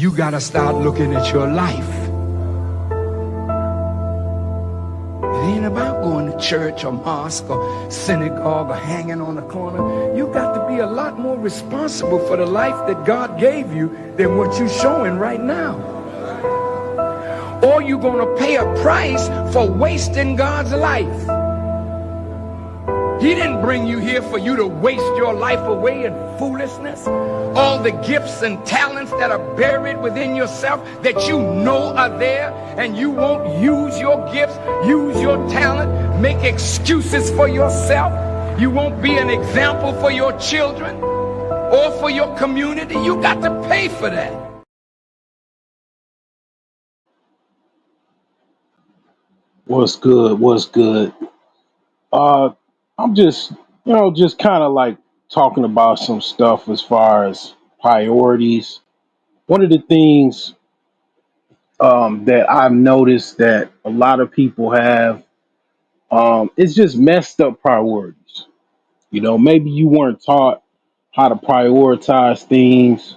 you got to start looking at your life. It ain't about going to church or mosque or synagogue or hanging on the corner. You got to be a lot more responsible for the life that God gave you than what you're showing right now. Or you're going to pay a price for wasting God's life. He didn't bring you here for you to waste your life away in foolishness. All the gifts and talents that are buried within yourself that you know are there, and you won't use your gifts, use your talent, make excuses for yourself. You won't be an example for your children or for your community. You got to pay for that. What's good? What's good? I'm just, just kind of like talking about some stuff as far as priorities. One of the things that I've noticed that a lot of people have is just messed up priorities. Maybe you weren't taught how to prioritize things.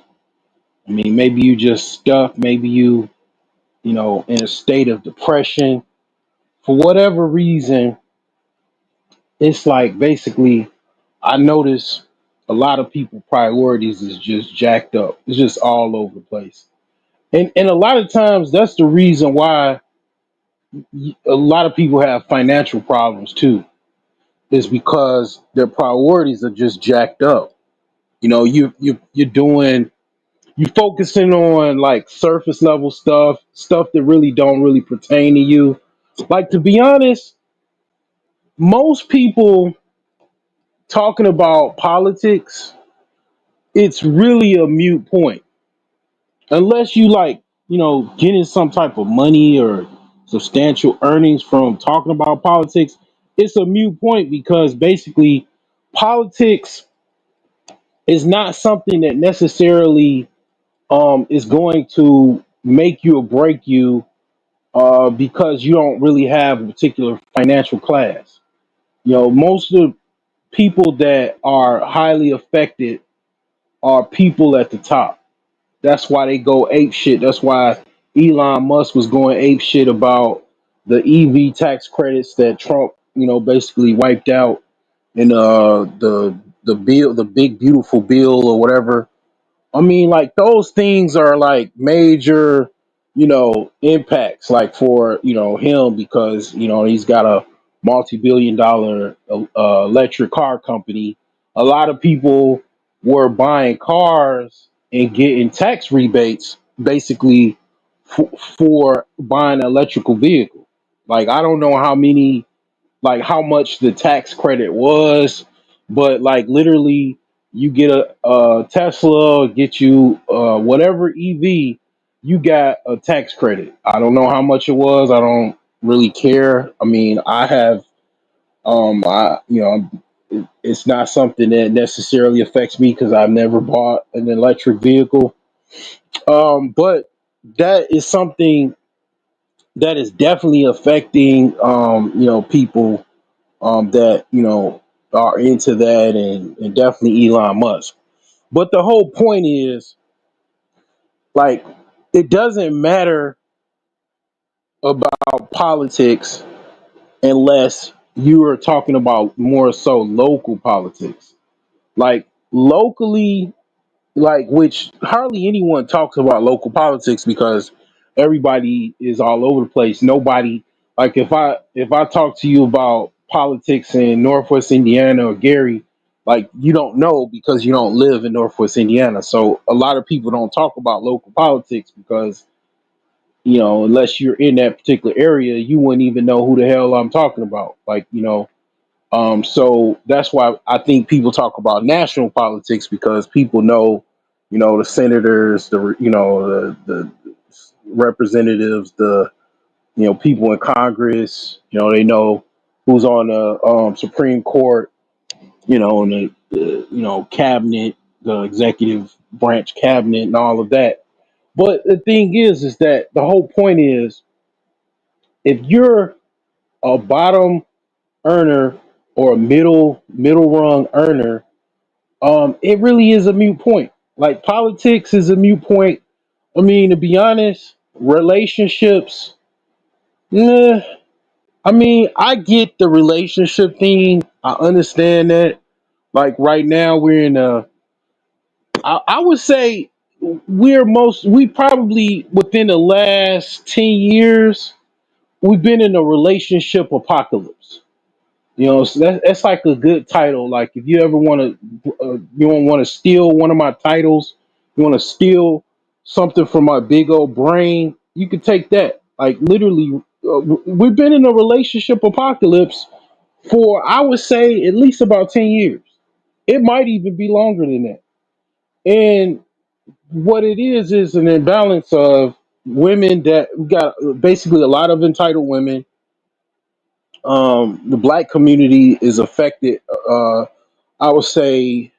I mean, maybe you just stuck. Maybe you in a state of depression. For whatever reason, it's like basically I notice a lot of people priorities is just jacked up. It's just all over the place. And a lot of times that's the reason why a lot of people have financial problems too. Is because their priorities are just jacked up. You focusing on like surface level stuff that really don't really pertain to you. Like, to be honest, most people talking about politics, it's really a mute point unless you like getting some type of money or substantial earnings from talking about politics. It's a mute point because basically politics is not something that necessarily is going to make you or break you because you don't really have a particular financial class. Most of the people that are highly affected are people at the top. That's why they go ape shit. That's why Elon Musk was going ape shit about the EV tax credits that Trump, basically wiped out in the bill, the big beautiful bill or whatever. I mean, like those things are like major, impacts like for, him because, he's got a multi-billion dollar electric car company. A lot of people were buying cars and getting tax rebates basically for buying an electrical vehicle. Like, I don't know like how much the tax credit was, but like literally you get a Tesla, get you whatever EV, you got a tax credit. I don't know how much it was. I don't really care. I mean, I have it's not something that necessarily affects me because I've never bought an electric vehicle. But that is something that is definitely affecting people that are into that, and definitely Elon Musk. But the whole point is like it doesn't matter about politics unless you are talking about more so local politics. Like locally, like which hardly anyone talks about local politics because everybody is all over the place. Nobody like if I talk to you about politics in Northwest Indiana or Gary, like you don't know because you don't live in Northwest Indiana. So a lot of people don't talk about local politics because unless you're in that particular area, you wouldn't even know who the hell I'm talking about. Like so that's why I think people talk about national politics because people know, the senators, the representatives, the people in Congress. They know who's on the Supreme Court, and the cabinet, the executive branch cabinet, and all of that. But the thing is that the whole point is if you're a bottom earner or a middle rung earner, it really is a mute point. Like politics is a mute point I mean, to be honest, relationships. Nah, I mean, I get the relationship thing. I understand that. Like right now, we're in a. I would say we probably within the last 10 years we've been in a relationship apocalypse. You know, so that's like a good title. Like if you ever want to, you don't want to steal one of my titles, you want to steal something from my big old brain, you could take that. Like literally, we've been in a relationship apocalypse for I would say at least about 10 years. It might even be longer than that. And what it is an imbalance of women that we got basically a lot of entitled women. The black community is affected. I would say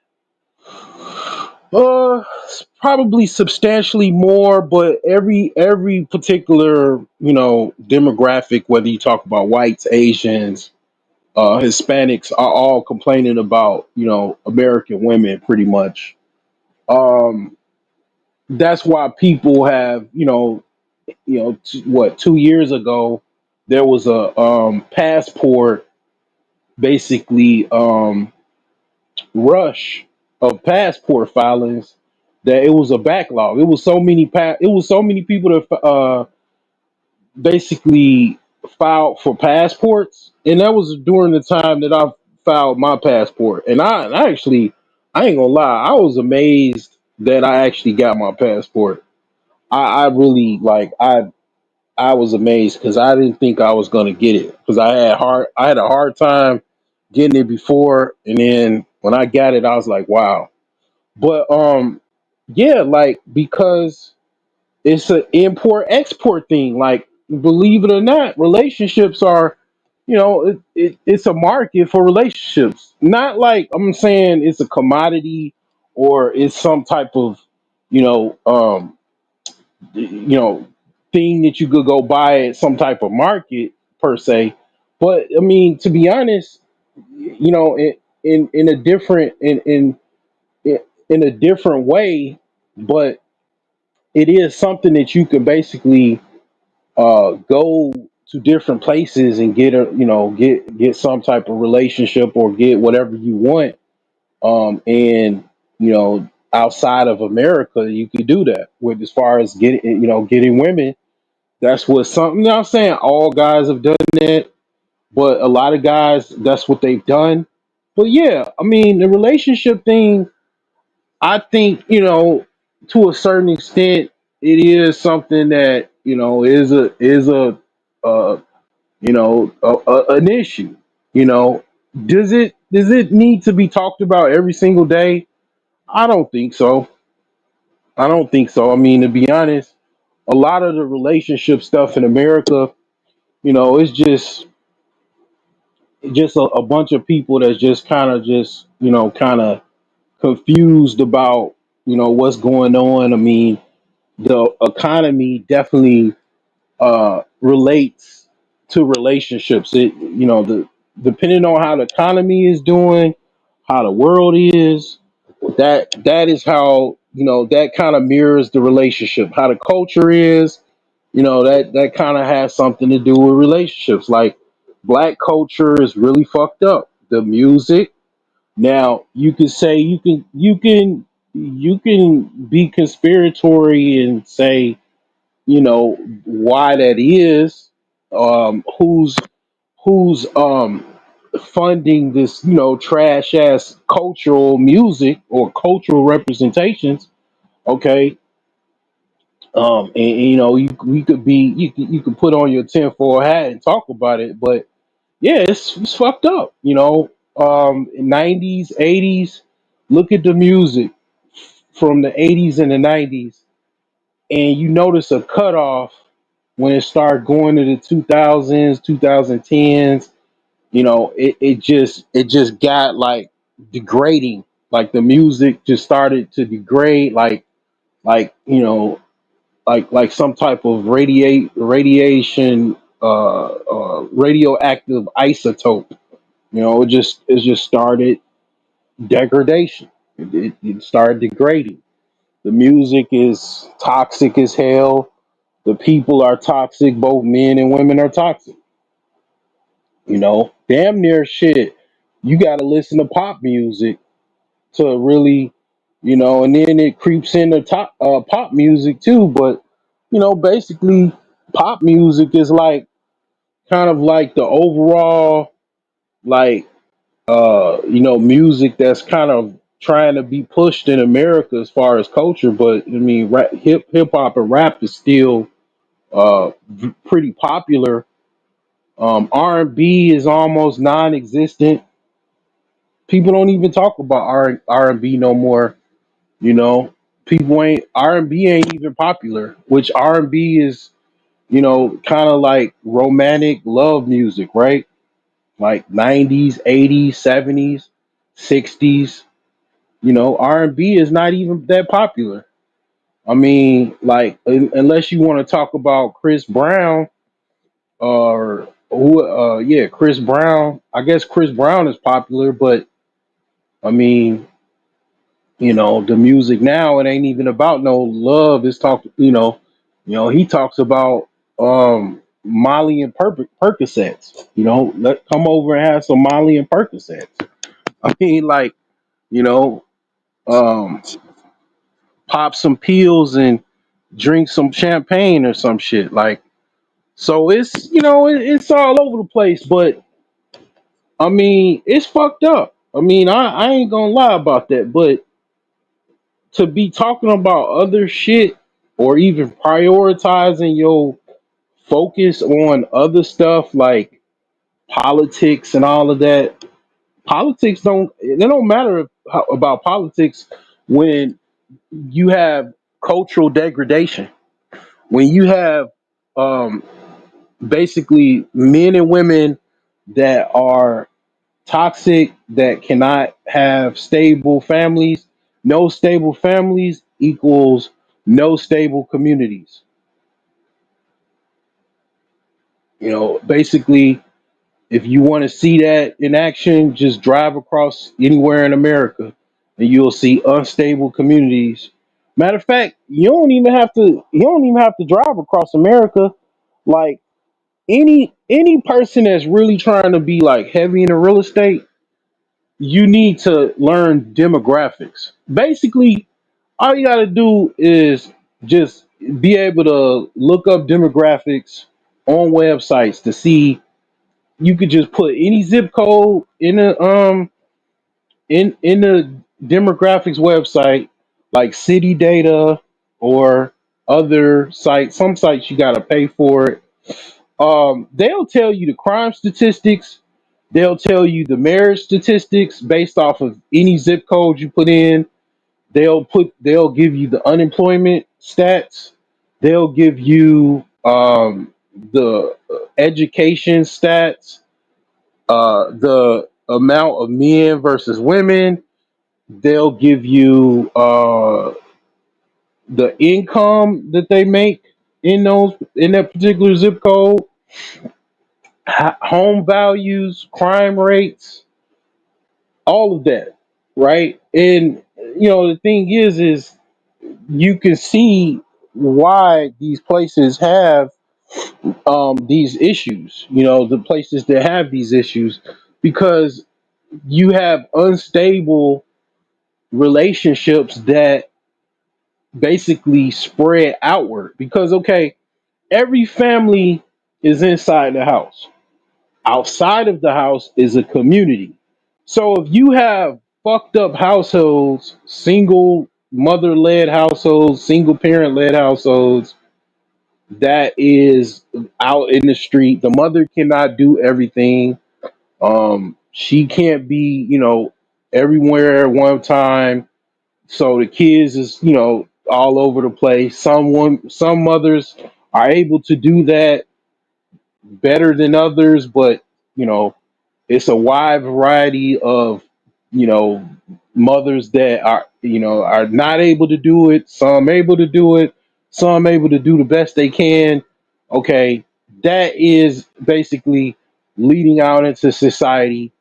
probably substantially more, but every particular demographic, whether you talk about whites, Asians, Hispanics, are all complaining about American women pretty much. Um, that's why people have what 2 years ago there was a passport basically rush of passport filings that it was a backlog. It was so many people that basically filed for passports, and that was during the time that I filed my passport. And I actually, I ain't gonna lie, I was amazed that I actually got my passport. I really I was amazed because I didn't think I was gonna get it because I had a hard time getting it before, and then when I got it, I was like, wow. But yeah, like because it's an import export thing. Like believe it or not, relationships are it's a market for relationships. Not like I'm saying it's a commodity or it's some type of you know um you know thing that you could go buy at some type of market per se. But I mean, to be honest, in a different in a different way, but it is something that you can basically go to different places and get a get some type of relationship or get whatever you want. And outside of America, you could do that with as far as getting women. That's what something I'm saying. All guys have done that, but a lot of guys, that's what they've done. But yeah, I mean, the relationship thing, I think, to a certain extent, it is something that, is a, uh, an issue. You know, does it need to be talked about every single day? I don't think so. I don't think so. I mean, to be honest, a lot of the relationship stuff in America, it's just a bunch of people that's just kind of kind of confused about what's going on. I mean, the economy definitely relates to relationships. It the depending on how the economy is doing, how the world is, that is how that kind of mirrors the relationship. How the culture is, that kind of has something to do with relationships. Like black culture is really fucked up. The music. Now you could say you can be conspiratory and say why that is, who's funding this trash ass cultural music or cultural representations. Okay. And we could be you could put on your tinfoil hat and talk about it, but yeah, it's fucked up. 90s, 80s. Look at the music from the 80s and the 90s, and you notice a cutoff when it started going to the 2000s, 2010s. It just got like degrading. Like the music just started to degrade, like like some type of radiation, radioactive isotope. It just started degradation. It started degrading. The music is toxic as hell. The people are toxic. Both men and women are toxic. Damn near shit. You got to listen to pop music to really, and then it creeps into pop music too. But basically, pop music is like kind of like the overall like music that's kind of trying to be pushed in America as far as culture. But I mean, hip hop and rap is still pretty popular. R&B is almost non-existent. People don't even talk about R&B no more. You know, people ain't R&B ain't even popular. Which R&B is kind of like romantic love music, right? Like 90s, 80s, 70s, 60s. R&B is not even that popular. I mean, like unless you want to talk about Chris Brown or who, yeah, Chris Brown. I guess Chris Brown is popular, but I mean, the music now it ain't even about no love. It's he talks about Molly and Percocets. Let come over and have some Molly and Percocets. I mean, like you know, um, pop some pills and drink some champagne or some shit. Like, so it's it's all over the place. But I mean, it's fucked up. I mean, I ain't gonna lie about that. But to be talking about other shit or even prioritizing your focus on other stuff like politics and all of that. Politics don't. It don't matter about politics when you have cultural degradation. When you have um, basically men and women that are toxic, that cannot have stable families. No stable families equals no stable communities. Basically, if you want to see that in action, just drive across anywhere in America and you'll see unstable communities. Matter of fact, you don't even have to drive across America. Like any person that's really trying to be like heavy into real estate, you need to learn demographics. Basically, all you got to do is just be able to look up demographics on websites to see. You could just put any zip code in the demographics website, like city data or other sites. Some sites you got to pay for it. They'll tell you the crime statistics. They'll tell you the marriage statistics based off of any zip code you put in. They'll give you the unemployment stats. They'll give you the education stats, the amount of men versus women. They'll give you the income that they make in that particular zip code, home values, crime rates, all of that, right? And the thing is you can see why these places have these issues. The places that have these issues because you have unstable relationships that basically spread outward. Because okay, every family is inside the house. Outside of the house is a community. So if you have fucked up households, single mother led households, single parent led households, that is out in the street. The mother cannot do everything. She can't be, everywhere at one time. So the kids is, all over the place. Some mothers are able to do that better than others, but you know, it's a wide variety of you know mothers that are not able to do it, some able to do it, some able to do the best they can. Okay, that is basically leading out into society,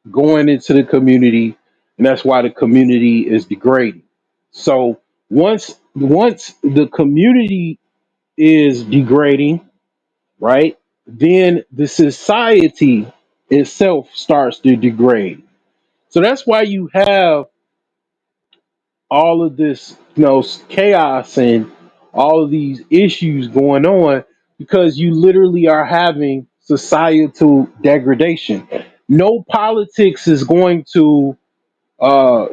going into the community, and that's why the community is degrading. So Once the community is degrading, right? Then the society itself starts to degrade. So that's why you have all of this, chaos and all of these issues going on because you literally are having societal degradation. No politics is going to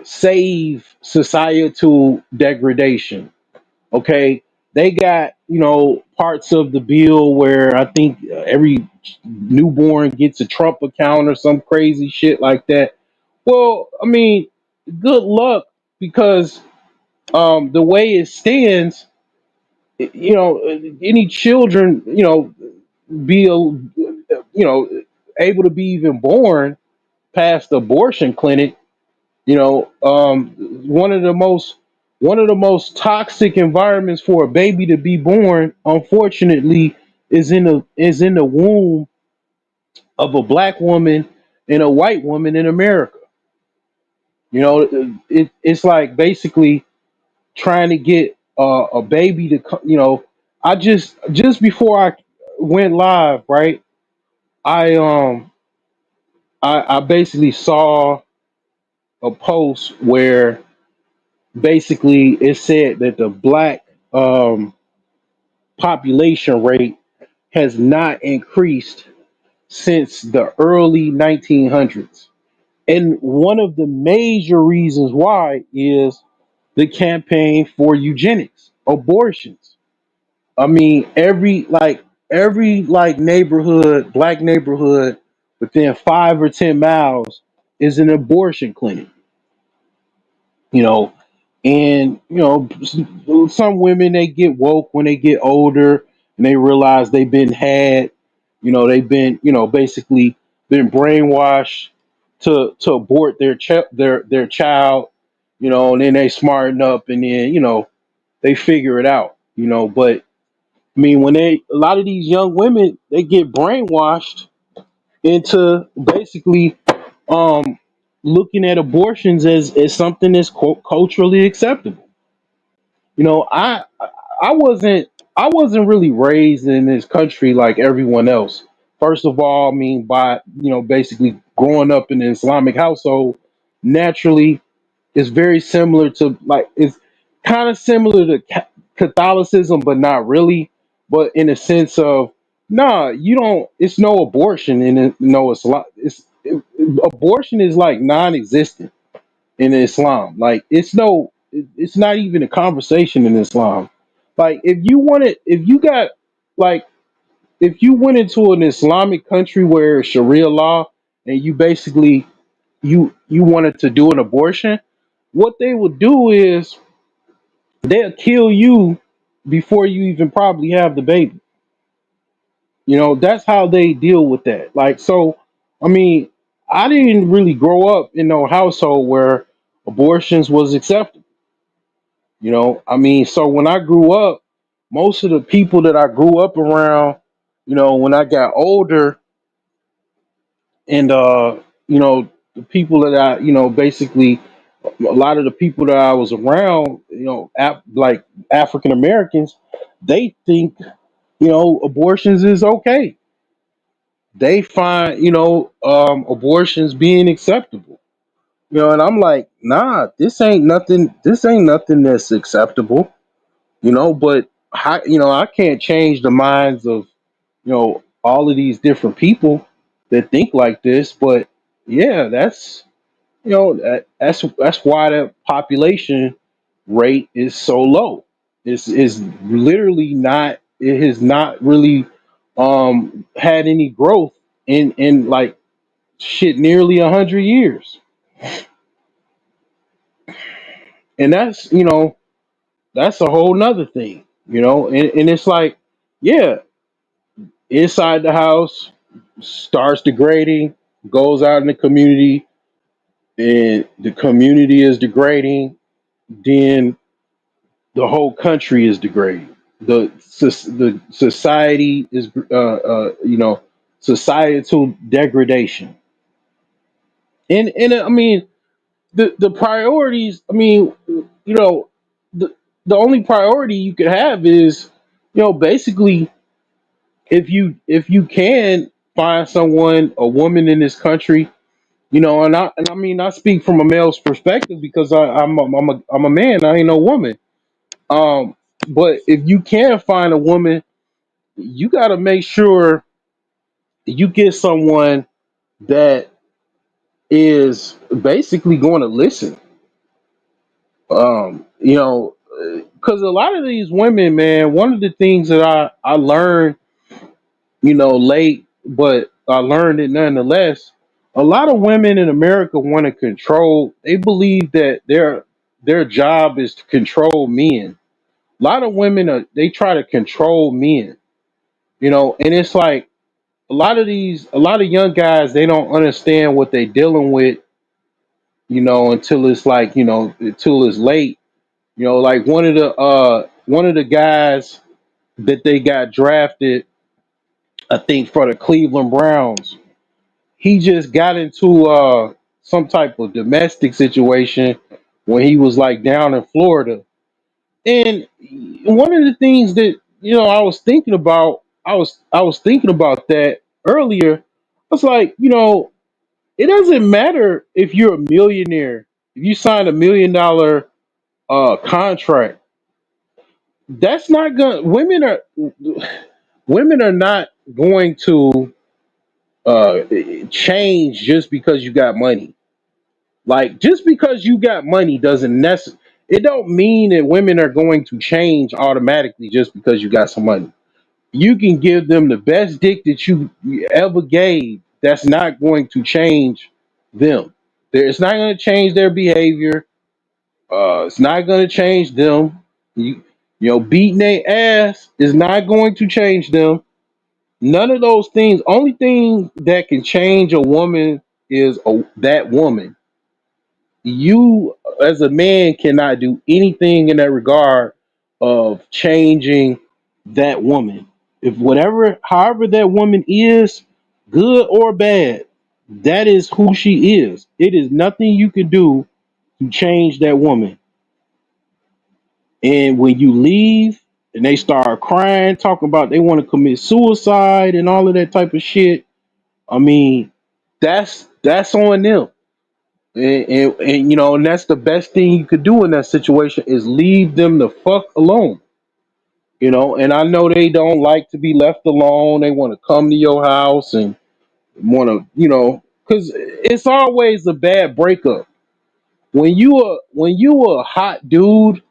save societal degradation. Okay, they got parts of the bill where I think every newborn gets a Trump account or some crazy shit like that. Well, I mean, good luck because the way it stands, any children, be able to be even born past the abortion clinic. One of the most toxic environments for a baby to be born, unfortunately, is in the womb of a black woman and a white woman in America. It's like basically trying to get a baby to I just before I went live, right? I I basically saw a post where basically it said that the black um population rate has not increased since the early 1900s. And one of the major reasons why is the campaign for eugenics, abortions. I mean, every neighborhood, black neighborhood within 5 or 10 miles is an abortion clinic. You know, and some women they get woke when they get older and they realize they've been had. They've been basically been brainwashed to abort their child. And then they smarten up and then they figure it out. But I mean, when a lot of these young women they get brainwashed into basically um, looking at abortions as something that's culturally acceptable. You know, I wasn't I wasn't really raised in this country like everyone else. First of all, I mean, by basically growing up in an Islamic household, naturally it's very similar to like it's kind of similar to Catholicism, but not really. But in a sense of nah, you don't. It's no abortion, and no, it's a lot. Abortion is like non-existent in Islam. Like it's not even a conversation in Islam. Like if you got like if you went into an Islamic country where it's Sharia law and you basically you wanted to do an abortion, what they would do is they'll kill you before you even probably have the baby. That's how they deal with that. Like, so, I mean, I didn't really grow up in no household where abortions was accepted. I mean, so when I grew up, most of the people that I grew up around, when I got older, and the people that I, basically a lot of the people that I was around, like African Americans, they think abortions is okay. They find abortions being acceptable. And I'm like, nah, this ain't nothing that's acceptable. But I can't change the minds of all of these different people that think like this. But yeah, that's why the population rate is so low. Is literally not. It has not really had any growth in like shit nearly 100 years, and that's a whole nother thing. And it's like, yeah, inside the house starts degrading, goes out in the community, and the community is degrading, then the whole country is degrading. The society is societal degradation. And I mean the priorities. I mean, you know, the only priority you could have is, basically, if you can find someone, a woman in this country, and I mean, I speak from a male's perspective because I'm a man. I ain't no woman. Um, but if you can find a woman, you got to make sure you get someone that is basically going to listen. Because a lot of these women, man, one of the things that I learned, late, but I learned it nonetheless. A lot of women in America want to control. They believe that their job is to control men. A lot of women they try to control men, and it's like a lot of young guys, they don't understand what they're dealing with, until it's like, until it's late. Like one of the guys that they got drafted, I think, for the Cleveland Browns. He just got into some type of domestic situation when he was like down in Florida. And one of the things that, I was thinking about, I was thinking about that earlier. I was like, it doesn't matter if you're a millionaire. If you sign $1 million contract, that's not going. Women are not going to uh change just because you got money. Like, just because you got money doesn't necessarily, it don't mean that women are going to change automatically just because you got some money. You can give them the best dick that you ever gave. That's not going to change them. It's not going to change their behavior. It's not going to change them. Beating their ass is not going to change them. None of those things. Only thing that can change a woman is that woman. You, as a man, cannot do anything in that regard of changing that woman. If whatever, however that woman is, good or bad, that is who she is. It is nothing you can do to change that woman. And when you leave and they start crying, talking about they want to commit suicide and all of that type of shit, I mean, that's on them. And and that's the best thing you could do in that situation is leave them the fuck alone. And I know they don't like to be left alone. They want to come to your house and want to, because it's always a bad breakup when you a hot dude,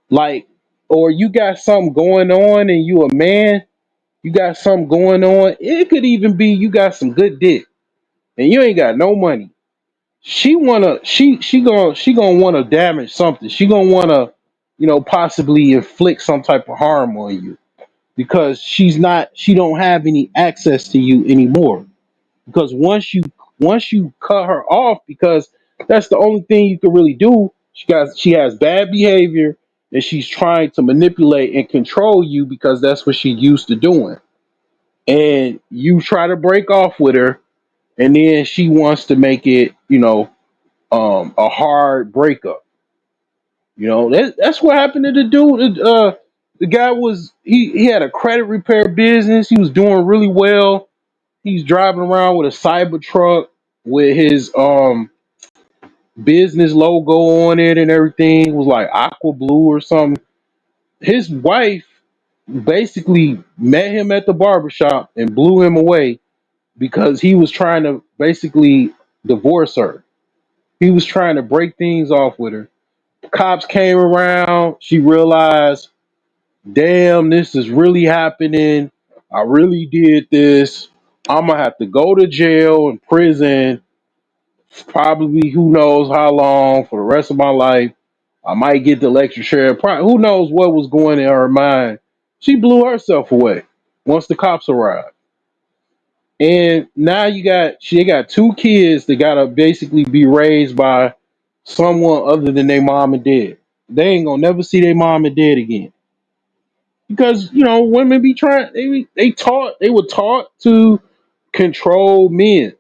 like, or you got something going on and you a man, you got something going on. It could even be you got some good dick and you ain't got no money. She gonna wanna damage something. She gonna wanna, possibly inflict some type of harm on you because she don't have any access to you anymore. Because once you cut her off, because that's the only thing you can really do. She has bad behavior and she's trying to manipulate and control you because that's what she's used to doing. And you try to break off with her, and then she wants to make it, a hard breakup. That's what happened to the dude. The guy was he had a credit repair business. He was doing really well. He's driving around with a cyber truck with his business logo on it and everything. It was like aqua blue or something. His wife basically met him at the barbershop and blew him away because he was trying to basically divorce her. He was trying to break things off with her. Cops came around. She realized, damn, this is really happening. I really did this. I'm gonna have to go to jail and prison, probably who knows how long for the rest of my life. I might get the electric chair. Who knows what was going in her mind? She blew herself away once the cops arrived. And now she got two kids that gotta basically be raised by someone other than their mom and dad. They ain't gonna never see their mom and dad again because women be trying. They were taught to control men.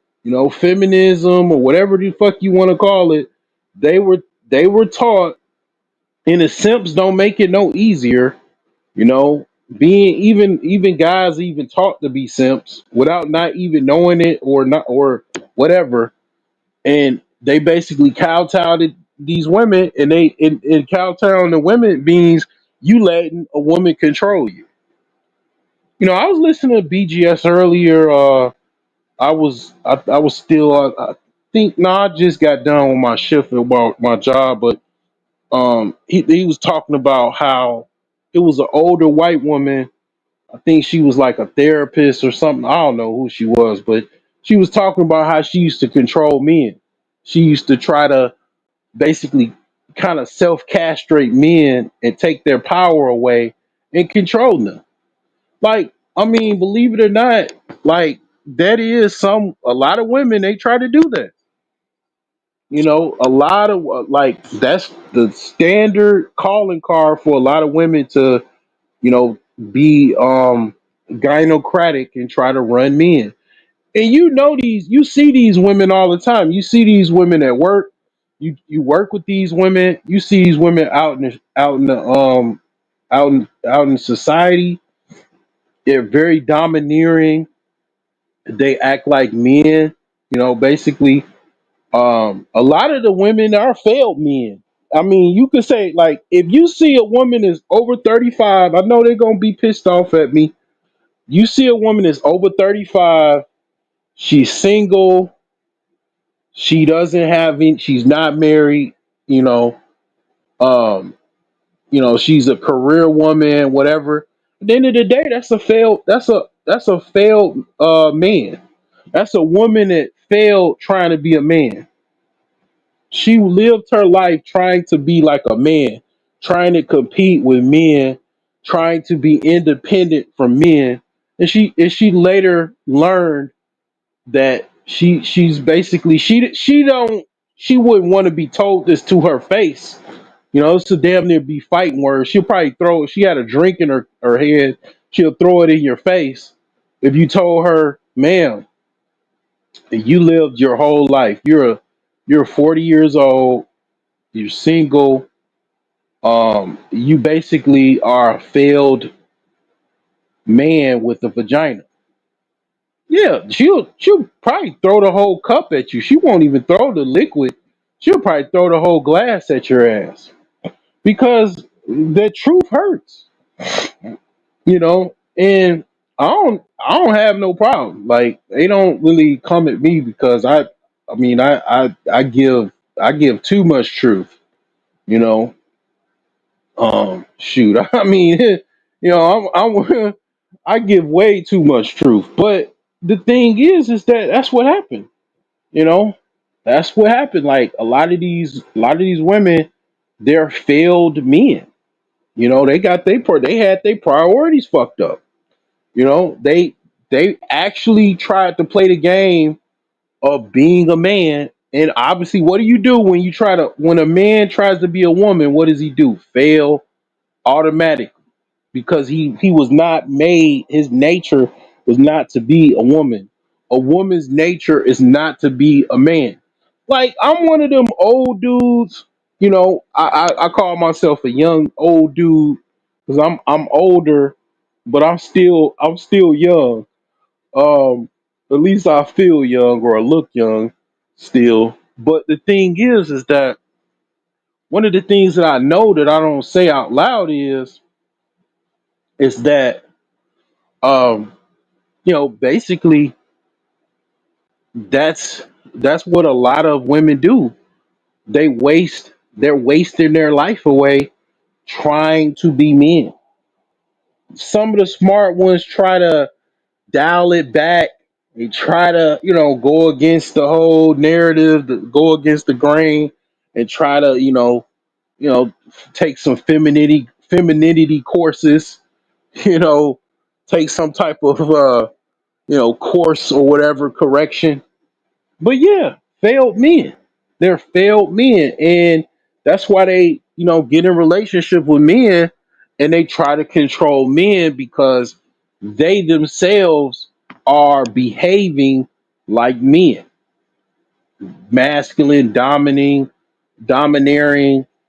Feminism or whatever the fuck you want to call it. They were taught And the simps don't make it no easier, you know. Being even guys even taught to be simps without not even knowing it or not or whatever, and they basically kowtowed these women, and and kowtowing the women means you letting a woman control you. You know, I was listening to BGS earlier. I was still I think no, I just got done with my shift about my job, but he was talking about how it was an older white woman. I think she was like a therapist or something. I don't know who she was, but she was talking about how she used to control men. She used to try to basically kind of self castrate men and take their power away and control them. Like, I mean, believe it or not, like that is a lot of women they try to do that. You know, a lot of like that's the standard calling card for a lot of women to, you know, be gynocratic and try to run men. And you know these, you see these women all the time. You see these women at work. You work with these women. You see these women out in society. They're very domineering. They act like men. You know, basically, a lot of the women are failed men. I mean, you could say like if you see a woman is over 35, I know they're gonna be pissed off at me. You see a woman is over 35, she's single, she doesn't have any, she's not married, you know, um, she's a career woman, whatever. At the end of the day, that's a failed man. That's a woman that failed trying to be a man. She lived her life trying to be like a man, trying to compete with men, trying to be independent from men. And she later learned that she's basically she wouldn't want to be told this to her face. You know, it's a damn near be fighting words. She'll probably throw, if she had a drink in her head, she'll throw it in your face. If you told her, ma'am, you lived your whole life. You're 40 years old, you're single, you basically are a failed man with a vagina. Yeah, she'll probably throw the whole cup at you. She won't even throw the liquid. She'll probably throw the whole glass at your ass because the truth hurts, you know. And I don't have no problem. Like they don't really come at me because I mean I give too much truth, you know. Shoot, I mean, you know, I give way too much truth. But the thing is that that's what happened. You know, that's what happened. Like a lot of these women, they're failed men. You know, they had their priorities fucked up. You know, they actually tried to play the game of being a man. And obviously, what do you do when a man tries to be a woman? What does he do? Fail automatically because he was not made, his nature was not to be a woman. A woman's nature is not to be a man. Like I'm one of them old dudes, you know, I call myself a young old dude because I'm older, but I'm still young. Um at least I feel young or I look young still. But the thing is that one of the things that I know that I don't say out loud is that um basically that's that's what a lot of women do. They're wasting their life away trying to be men. Some of the smart ones try to dial it back. They try to, go against the whole narrative, go against the grain, and try to, you know, take some femininity courses, you know, take some type of course or whatever correction. But yeah, failed men. They're failed men. And that's why they, get in relationship with men and they try to control men because they themselves are behaving like men, masculine, domineering.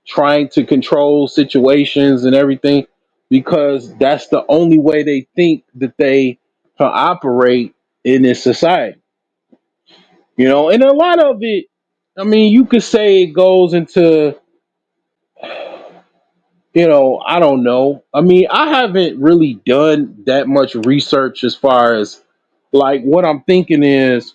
trying to control situations and everything, because that's the only way they think that they can operate in this society. And a lot of it, I mean, you could say it goes into, I don't know. I mean, I haven't really done that much research as far as, like, what I'm thinking is,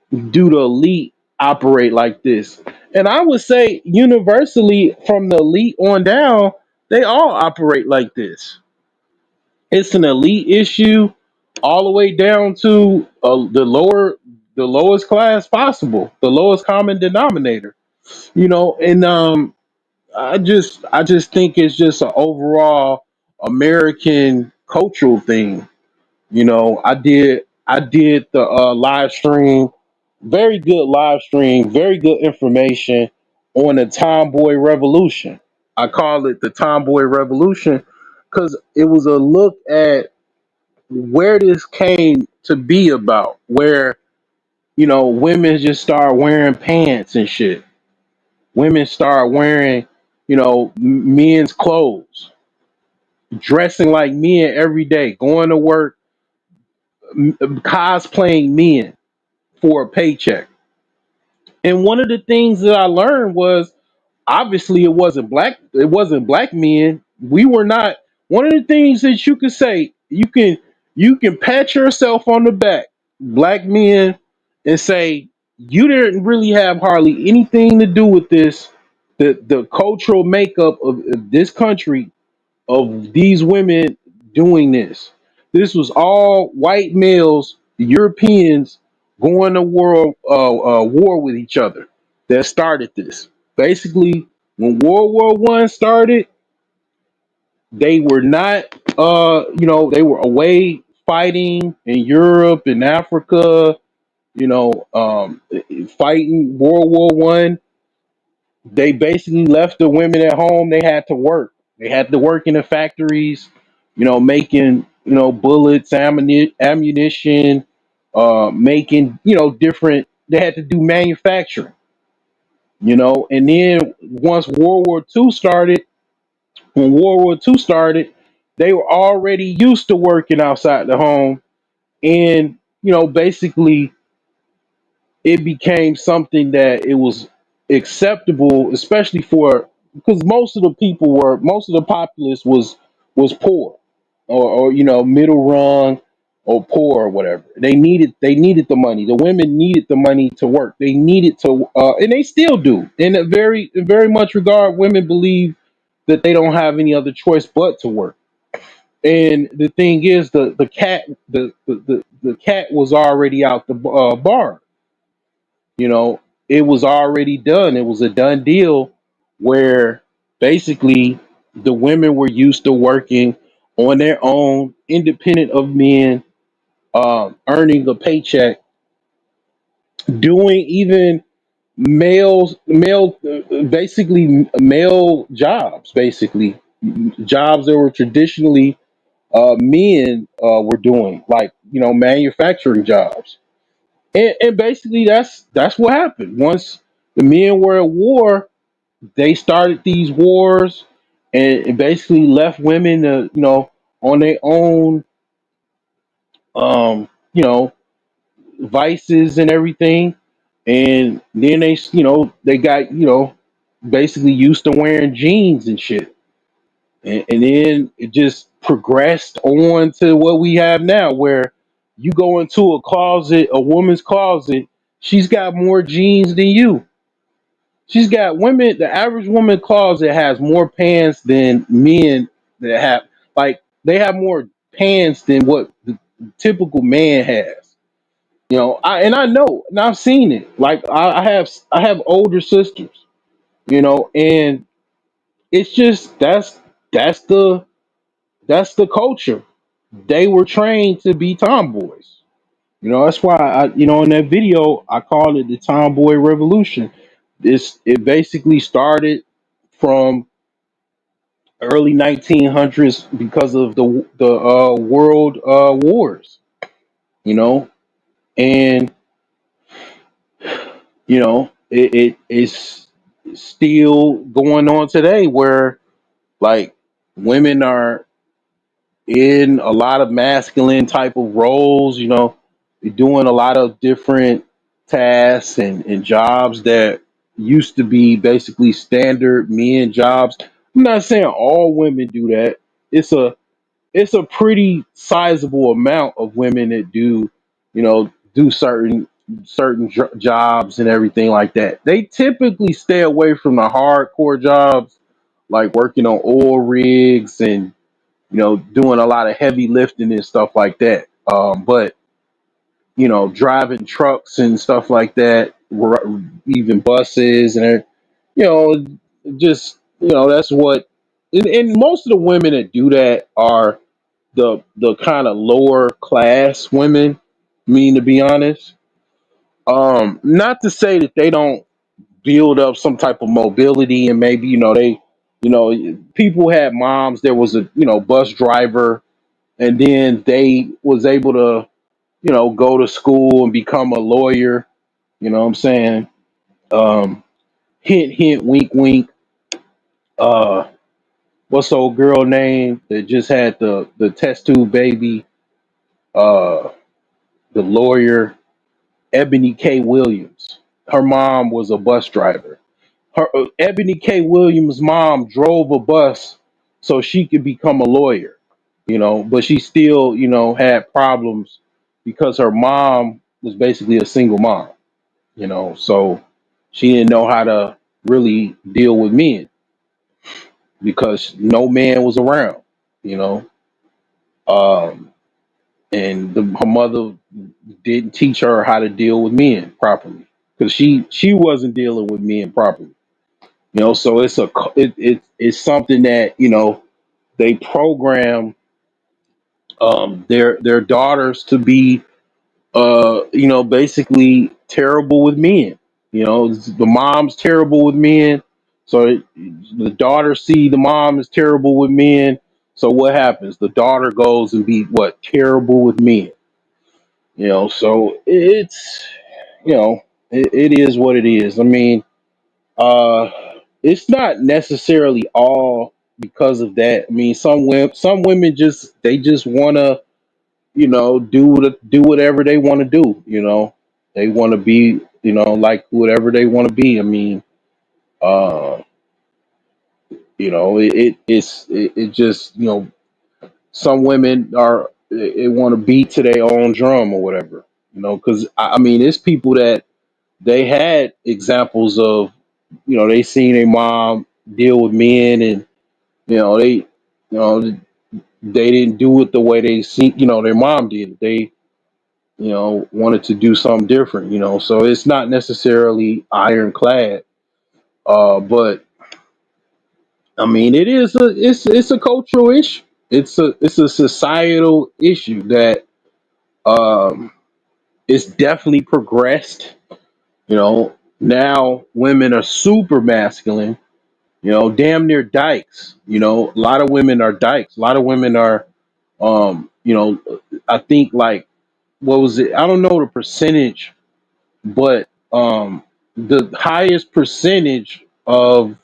do the elite operate like this? And I would say universally, from the elite on down, they all operate like this. It's an elite issue all the way down to the lowest class possible, the lowest common denominator. And I just think it's just an overall American cultural thing. I did the live stream, very good live stream, very good information on the Tomboy Revolution. I call it the Tomboy Revolution because it was a look at where this came to be about, where women just start wearing pants and shit. Women start wearing men's clothes, dressing like men every day, going to work, cosplaying men for a paycheck. And one of the things that I learned was, obviously it wasn't black men. We were not. One of the things that you could say, you can pat yourself on the back, black men, and say you didn't really have hardly anything to do with this, the cultural makeup of this country, of these women doing this. This was all white males, Europeans, going to war with each other that started this. Basically, when World War One started, they were not, they were away fighting in Europe and Africa, fighting World War One. They basically left the women at home. They had to work. They had to work in the factories, making bullets, ammunition, making different. They had to do manufacturing, and then once World War Two started, when World War Two started, they were already used to working outside the home, and basically it became something that it was acceptable, especially for, because most of the populace was poor, or middle rung, or poor, or whatever. They needed the money. The women needed the money to work. They needed to, and they still do. In very much regard, women believe that they don't have any other choice but to work. And the thing is, the cat was already out the barn. You know, it was already done. It was a done deal where basically the women were used to working on their own, independent of men, earning a paycheck, doing even basically male jobs, basically jobs that were traditionally men were doing, like manufacturing jobs. And basically that's what happened. Once the men were at war, they started these wars, and basically left women to, on their own, you know vices and everything. And then they got, basically used to wearing jeans and shit. And then it just progressed on to what we have now, where you go into a woman's closet, she's got more jeans than you. She's got women. The average woman closet has more pants than men that have. Like, they have more pants than what the typical man has. I know, and I've seen it. Like, I have older sisters. And it's just that's the culture. They were trained to be tomboys. That's why in that video I called it the Tomboy Revolution. It basically started from early 1900s because of the world wars, you know, and it is. still going on today where like women are in a lot of masculine type of roles, doing a lot of different tasks and jobs that used to be basically standard men jobs. I'm not saying all women do that. It's a it's a pretty sizable amount of women that do certain jobs and everything like that. They typically stay away from the hardcore jobs like working on oil rigs and doing a lot of heavy lifting and stuff like that. But driving trucks and stuff like that, even buses and you know, just that's what. And most of the women that do that are the kind of lower class women. Mean to be honest, not to say that they don't build up some type of mobility and maybe people had moms. There was a bus driver and then they was able to go to school and become a lawyer. You know what I'm saying? um Hint hint, wink wink. uh what's the old girl name that just had the test tube baby? uh the lawyer, Ebony K. Williams. Her mom was a bus driver. Ebony K. Williams' mom drove a bus so she could become a lawyer, but she still, had problems because her mom was basically a single mom, so she didn't know how to really deal with men because no man was around, you know. Um, and her mother didn't teach her how to deal with men properly because she wasn't dealing with men properly. So it's something that they program their daughters to be basically terrible with men. The mom's terrible with men, so the daughter see the mom is terrible with men. So what happens? The daughter goes and be what terrible with men. So it's it is what it is. I mean, uh, it's not necessarily all because of that. I mean, some women just want to do whatever they want to do. They want to be like whatever they want to be. I mean, uh, it just some women are they want to beat to their own drum or whatever. Because I mean, it's people that they had examples of they seen a mom deal with men and they they didn't do it the way they see their mom did. They wanted to do something different. So it's not necessarily ironclad. But I mean, it's a cultural issue. It's a societal issue that um it's definitely progressed. Now women are super masculine. Damn near dykes. A lot of women are dykes. A lot of women are I think like what was it? I don't know the percentage, but the highest percentage of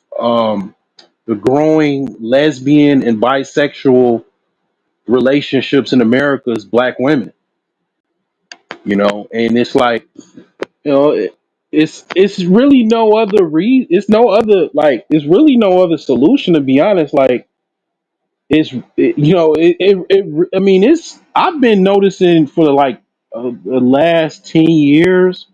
the growing lesbian and bisexual relationships in America is black women. And it's like it's really no other it's no other like it's really no other solution to be honest. Like I mean it's I've been noticing for like the last 10 years.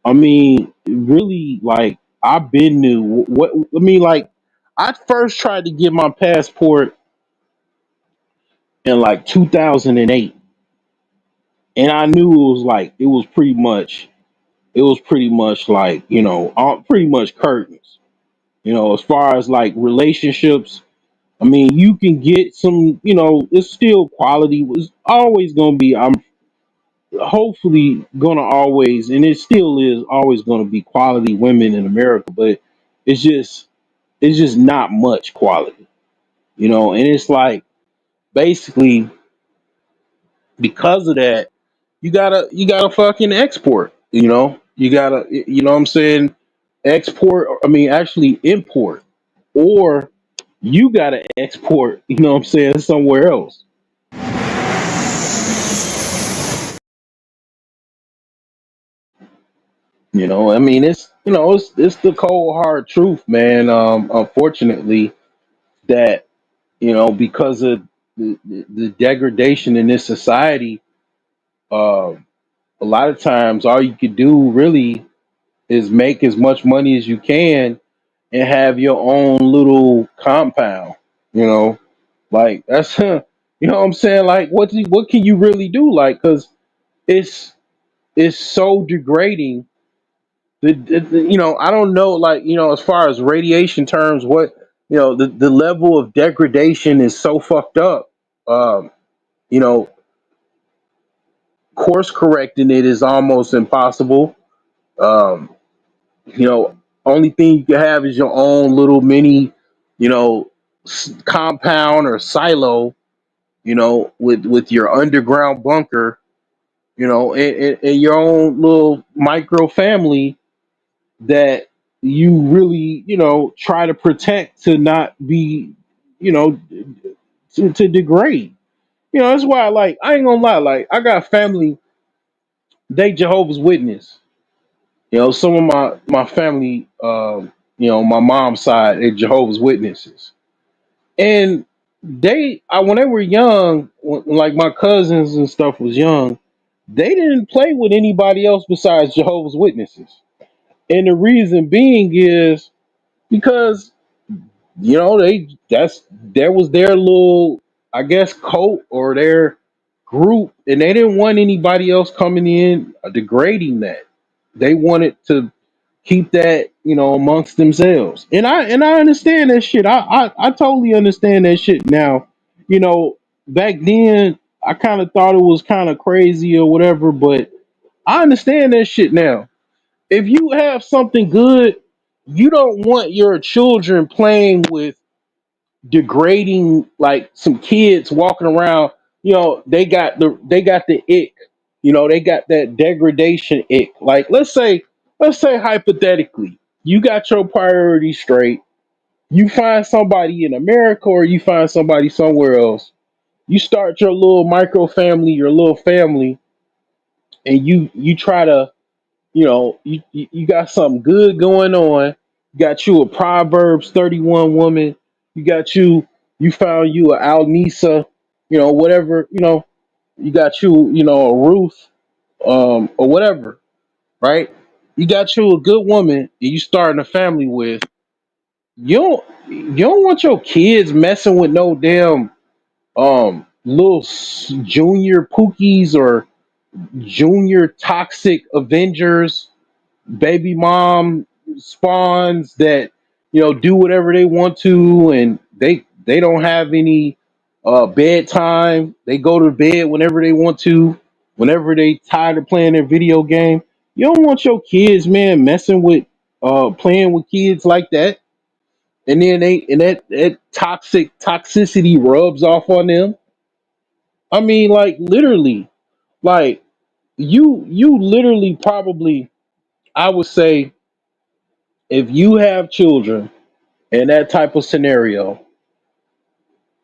I mean, really, like I've been to what I mean, like I first tried to get my passport in like 2008, and I knew it was pretty much like pretty much curtains. As far as like relationships, I mean, you can get some, it's still quality. Was always gonna be. I'm hopefully gonna always, and it still is always gonna be quality women in America, but it's just it's just not much quality, and it's like basically because of that, you gotta fucking export, you gotta, what I'm saying, export, I mean, actually import, or you got to export, you know what I'm saying, somewhere else. You know, I mean, it's the cold hard truth, man. Unfortunately, that because of the degradation in this society, uh, a lot of times all you could do really is make as much money as you can and have your own little compound. You know, like that's what I'm saying. Like, what can you really do? Like, because it's it's so degrading. I don't know. Like, as far as radiation terms, what the level of degradation is so fucked up. Um, you know, course correcting it is almost impossible. Um, Only thing you can have is your own little mini, you know, compound or silo, with your underground bunker, and your own little micro family that you really, try to protect to not be, you know, to degrade. That's why, like, I ain't gonna lie, like, I got family, they Jehovah's Witness. Some of my family, my mom's side, they Jehovah's Witnesses, and when they were young, like my cousins and stuff was young, they didn't play with anybody else besides Jehovah's Witnesses, and the reason being is because that was their little, I guess, cult or their group, and they didn't want anybody else coming in degrading that. They wanted to keep that amongst themselves, and I understand that shit. I totally understand that shit now. Back then I kind of thought it was kind of crazy or whatever, but I understand that shit now. If you have something good, you don't want your children playing with degrading, like some kids walking around. They got the ick. They got that degradation ick. Like, let's say hypothetically, you got your priorities straight. You find somebody in America or you find somebody somewhere else. You start your little micro family, your little family, and you try to, you got something good going on. You got you a Proverbs 31 woman. You found you a Alnisa, whatever, you got you, a Ruth, or whatever, right? You got you a good woman and you starting a family with. You don't want your kids messing with no damn little junior Pookies or junior toxic Avengers, baby mom spawns that do whatever they want to, and they don't have any bedtime. They go to bed whenever they want to, whenever they tired of playing their video game. You don't want your kids, man, messing with playing with kids like that, and then that toxicity rubs off on them. I mean, like, literally, like, you literally probably, I would say, if you have children in that type of scenario,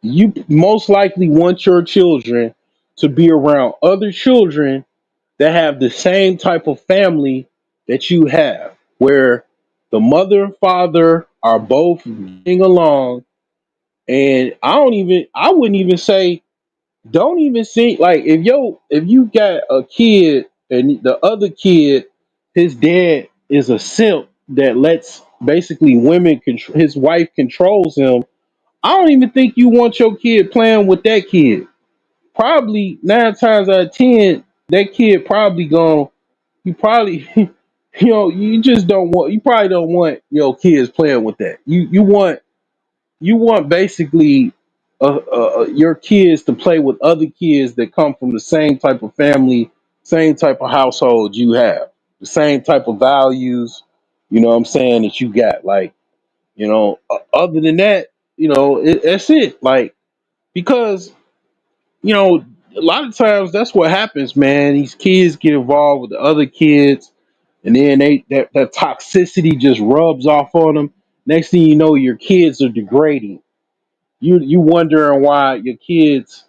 you most likely want your children to be around other children that have the same type of family that you have, where the mother and father are both getting along. And I wouldn't even say, don't even see, like, if you got a kid and the other kid, his dad is a simp that lets basically women control, his wife controls him. I don't even think you want your kid playing with that kid. Probably 9 times out of 10, that kid probably going, you probably you probably don't want your kids playing with that. You want basically your kids to play with other kids that come from the same type of family, same type of household you have, the same type of values. You know what I'm saying, that you got. Like, other than that, that's it. Like, because a lot of times that's what happens, man. These kids get involved with the other kids. and then that toxicity just rubs off on them. Next thing you know, your kids are degrading. You wondering why your kids,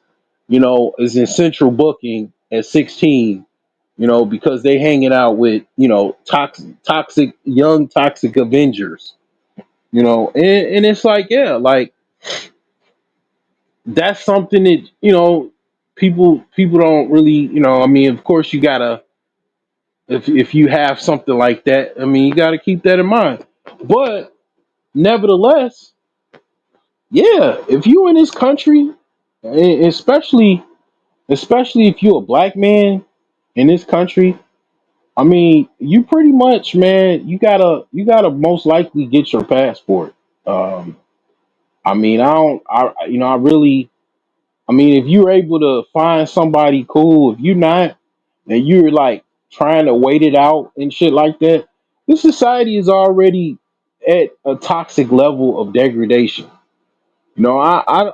is in central booking at 16, because they hanging out with, toxic young toxic Avengers, and it's like, yeah, like that's something that, people don't really, I mean, of course you gotta, if you have something like that, I mean, you gotta keep that in mind. But nevertheless, yeah, if you in this country, especially if you're a black man in this country, I mean, you pretty much, man, you gotta most likely get your passport. Um, I mean, I don't, I really, I mean, if you're able to find somebody cool, if you're not, and you're like trying to wait it out and shit like that, this society is already at a toxic level of degradation. I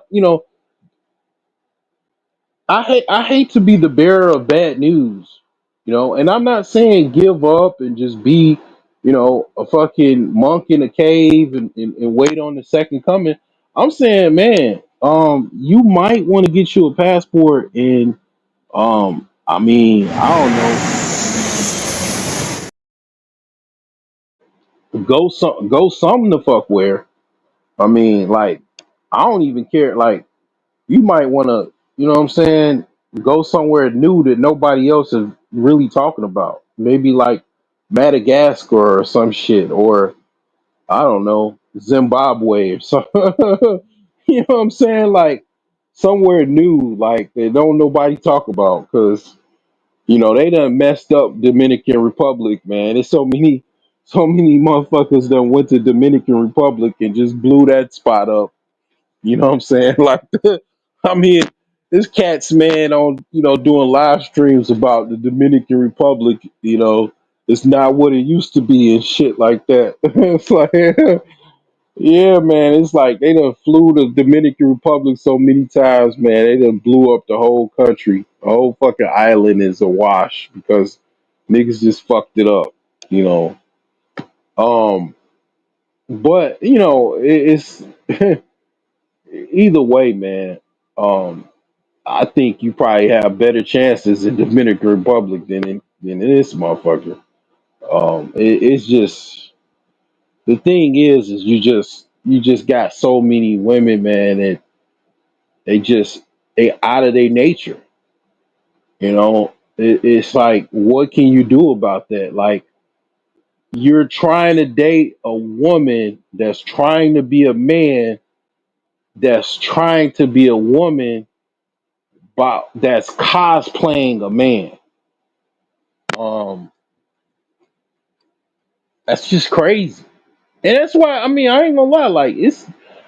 hate to be the bearer of bad news, and I'm not saying give up and just be, a fucking monk in a cave and wait on the second coming. I'm saying, man, you might want to get you a passport and, I mean, I don't know, go some the fuck where. I mean, like, I don't even care. Like, you might want to, what I'm saying, go somewhere new that nobody else is really talking about. Maybe like Madagascar or some shit, or I don't know, Zimbabwe or something. You know what I'm saying? Like somewhere new, like that don't nobody talk about, because they done messed up Dominican Republic, man. There's so many motherfuckers done went to Dominican Republic and just blew that spot up. You know what I'm saying? Like, I mean, this cat's, man, on, doing live streams about the Dominican Republic. It's not what it used to be and shit like that. It's like, yeah, man, it's like they done flew the Dominican Republic so many times, man. They done blew up the whole country. The whole fucking island is awash because niggas just fucked it up. You know. Um, but it's either way, man. Um, I think you probably have better chances in Dominican Republic than in this motherfucker. It's just, the thing is you just got so many women, man, that they out of their nature. It's like, what can you do about that? Like, you're trying to date a woman that's trying to be a man, that's trying to be a woman, but that's cosplaying a man. Um, that's just crazy. And that's why, I mean, I ain't gonna lie, like,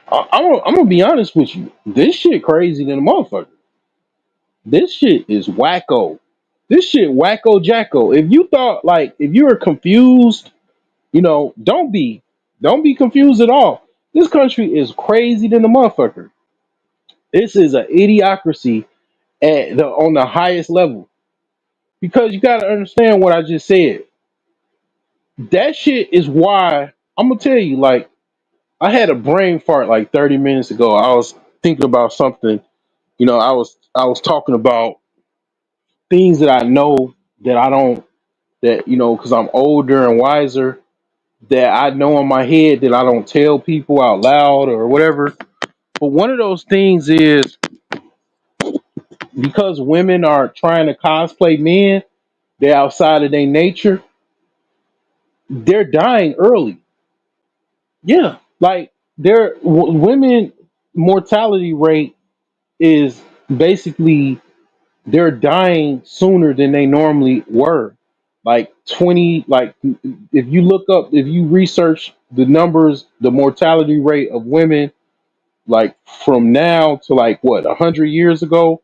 I'm gonna be honest with you. This shit crazy than a motherfucker. This shit is wacko. This shit wacko jacko. If you thought, like, if you were confused, don't be confused at all. This country is crazy than a motherfucker. This is an idiocracy on the highest level. Because you gotta understand what I just said. That shit is why I'm gonna tell you, like, I had a brain fart like 30 minutes ago. I was thinking about something. I was talking about things that I know that I don't, that, because I'm older and wiser, that I know in my head that I don't tell people out loud or whatever. But one of those things is, because women are trying to cosplay men, they're outside of their nature, they're dying early. Yeah, like, women mortality rate is basically, they're dying sooner than they normally were. Like 20, like, if you research the numbers, the mortality rate of women, like from now to like what, 100 years ago,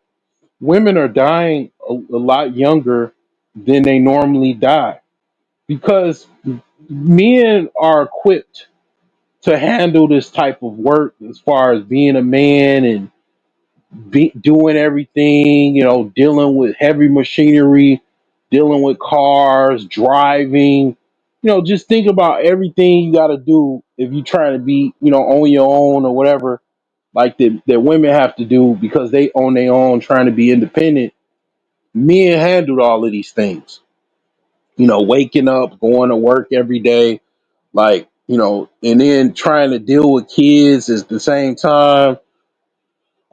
women are dying a lot younger than they normally die, because men are equipped to handle this type of work, as far as being a man and doing everything, dealing with heavy machinery, dealing with cars, driving. just think about everything you got to do if you trying to be, on your own or whatever, like that women have to do because they on their own trying to be independent. Men handled all of these things, waking up, going to work every day, like, and then trying to deal with kids at the same time.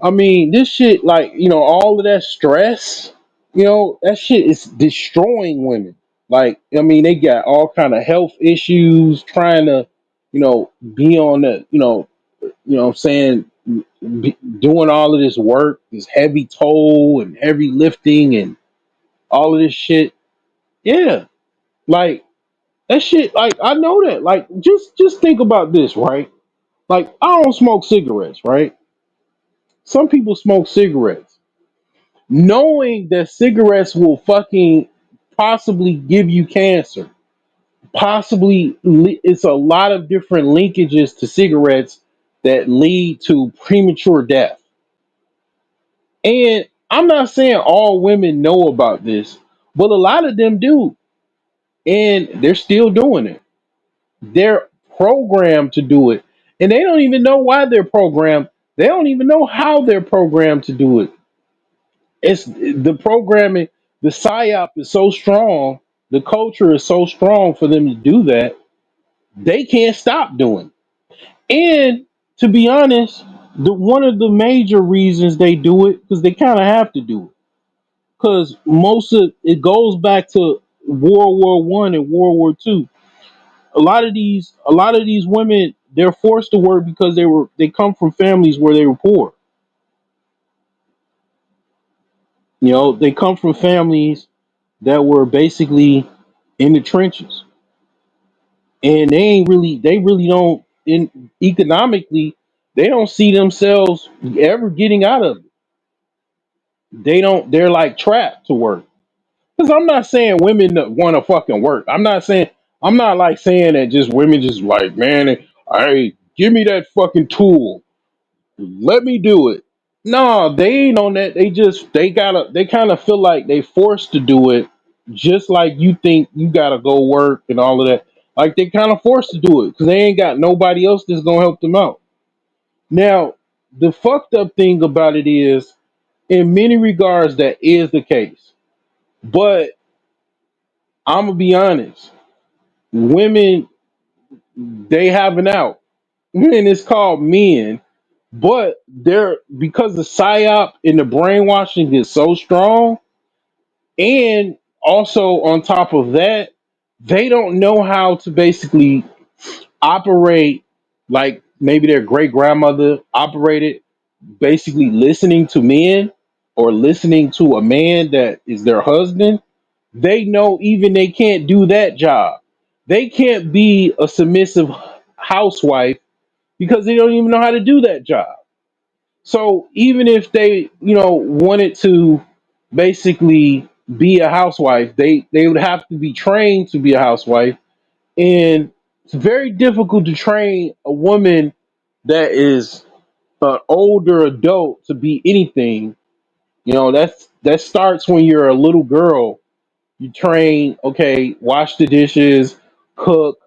I mean, this shit, like, all of that stress, that shit is destroying women. Like, I mean, they got all kind of health issues trying to, be on the, what I'm saying, doing all of this work, this heavy toll and heavy lifting and all of this shit. Yeah, like that shit. Like I know that. Like just think about this, right? Like I don't smoke cigarettes, right? Some people smoke cigarettes, knowing that cigarettes will fucking possibly give you cancer. Possibly, it's a lot of different linkages to cigarettes that lead to premature death. And I'm not saying all women know about this, but a lot of them do, and they're still doing it. They're programmed to do it, and they don't even know why they're programmed. They don't even know how they're programmed to do it. It's the programming, the psyop is so strong, the culture is so strong for them to do that. They can't stop doing. And to be honest, the one of the major reasons they do it because they kind of have to do it because most of it goes back to World War I and World War II. A lot of these women, they're forced to work because they come from families where they were poor. They come from families that were basically in the trenches, and they really don't in economically, they don't see themselves ever getting out of it. They're like trapped to work. Because I'm not saying women want to fucking work. I'm not like saying that just women just like, man, hey, give me that fucking tool. Let me do it. No, they ain't on that. They kind of feel like they forced to do it, just like you think you gotta go work and all of that. Like they kind of forced to do it because they ain't got nobody else that's gonna help them out. Now, the fucked up thing about it is, in many regards, that is the case. But I'm gonna be honest, women, they have an out. And it's called men, but they're because the psyop and the brainwashing is so strong, and also on top of that, they don't know how to basically operate like maybe their great grandmother operated, basically listening to men or listening to a man that is their husband. They know even they can't do that job. They can't be a submissive housewife because they don't even know how to do that job. So even if they, wanted to basically be a housewife, they would have to be trained to be a housewife, and it's very difficult to train a woman that is an older adult to be anything. That starts when you're a little girl. You train, okay, wash the dishes, cook,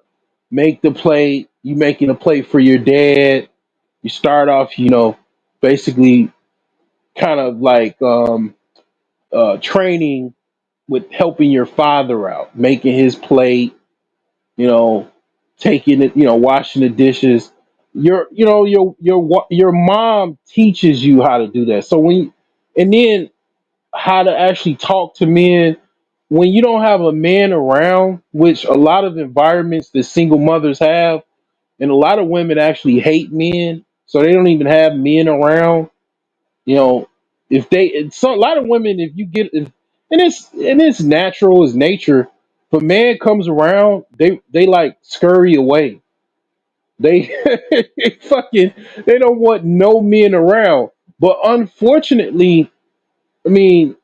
make the plate. You making a plate for your dad. You start off, basically kind of like training with helping your father out, making his plate, you know, taking it, washing the dishes. Your mom teaches you how to do that. So and then how to actually talk to men when you don't have a man around, which a lot of environments that single mothers have, and a lot of women actually hate men, so they don't even have men around. You know, if they, a lot of women, if you get, and it's natural, as nature. If a man comes around, they like scurry away. They, they fucking, they don't want no men around. But unfortunately, I mean,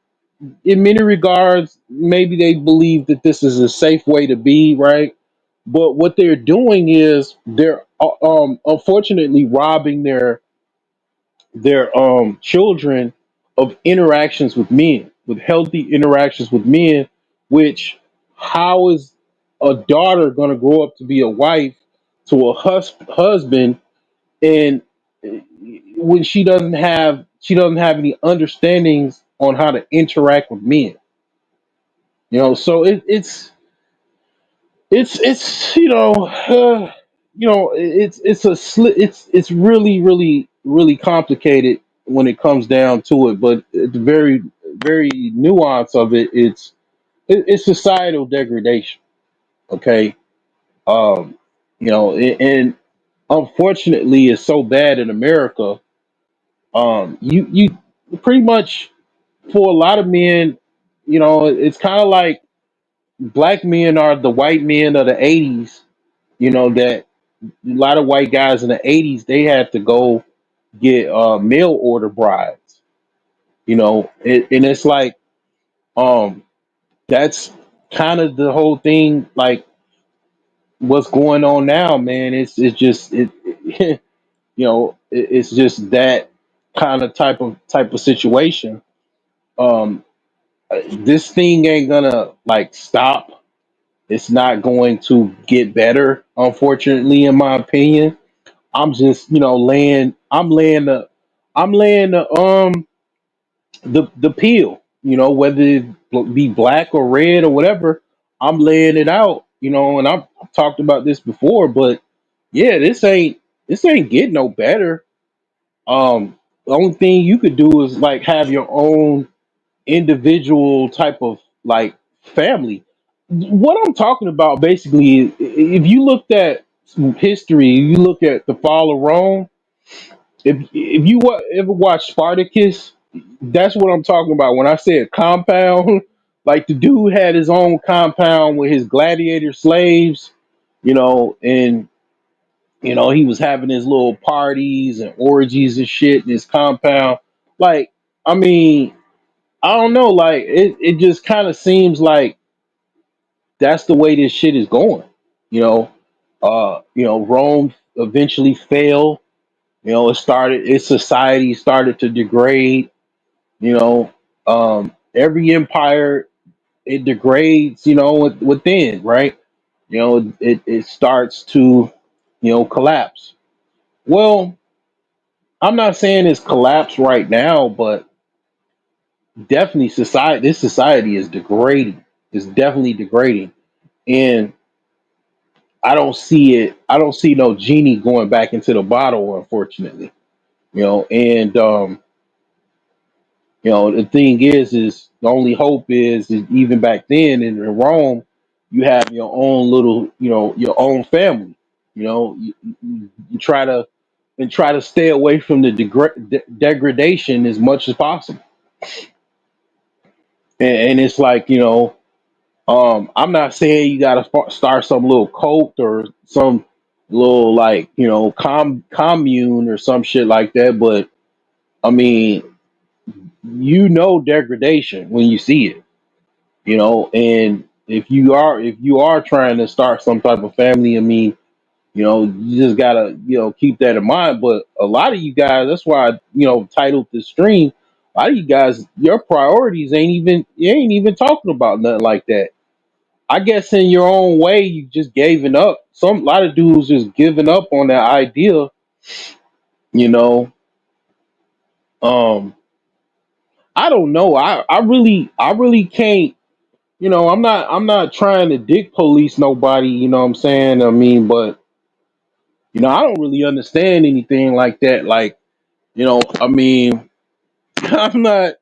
in many regards, maybe they believe that this is a safe way to be, right? But what they're doing is they're unfortunately robbing their children of interactions with men, with healthy interactions with men. Which, how is a daughter gonna grow up to be a wife to a husband, and when she doesn't have any understandings on how to interact with men. So it's it's it's really really complicated when it comes down to it, but the very nuance of it, it's societal degradation. Okay. um and unfortunately it's so bad in America. You pretty much, for a lot of men, it's kind of like black men are the white men of the 80s. That a lot of white guys in the 80s, they had to go get mail order brides. And it's like, um that's kind of the whole thing, like what's going on now, man. It's just it's just that kind of type of situation. um this thing ain't gonna like stop. It's not going to get better, unfortunately, in my opinion. I'm just, laying the peel, whether it be black or red or whatever. I'm laying it out, and I've talked about this before, but yeah, this ain't getting no better. The only thing you could do is like have your own individual type of like family. What I'm talking about basically is, if you looked at history, you look at the fall of Rome. If you ever watch Spartacus, that's what I'm talking about when I said compound. Like the dude had his own compound with his gladiator slaves, and he was having his little parties and orgies and shit in his compound. Like, I mean, I don't know, like it just kind of seems like that's the way this shit is going. You know, Rome eventually fell. Its society started to degrade. You know, every empire, it degrades. Within, right. It starts to collapse. Well, I'm not saying it's collapsed right now, but definitely this society is degrading. It's definitely degrading, and I don't see no genie going back into the bottle, unfortunately. And the thing is the only hope is even back then in Rome, you have your own little, your own family. You try to stay away from the degradation as much as possible. And it's like, I'm not saying you got to start some little cult or some little like commune or some shit like that, but I mean, degradation when you see it. And if you are trying to start some type of family, I mean, you just gotta keep that in mind. But a lot of you guys, that's why I titled this stream. A lot of you guys, your priorities you ain't even talking about nothing like that. I guess in your own way, you just giving up. A lot of dudes just giving up on that idea. You know, um, I don't know. I really can't. I'm not trying to dick police nobody. You know what I'm saying? I mean, but I don't really understand anything like that. Like, I mean, I'm not.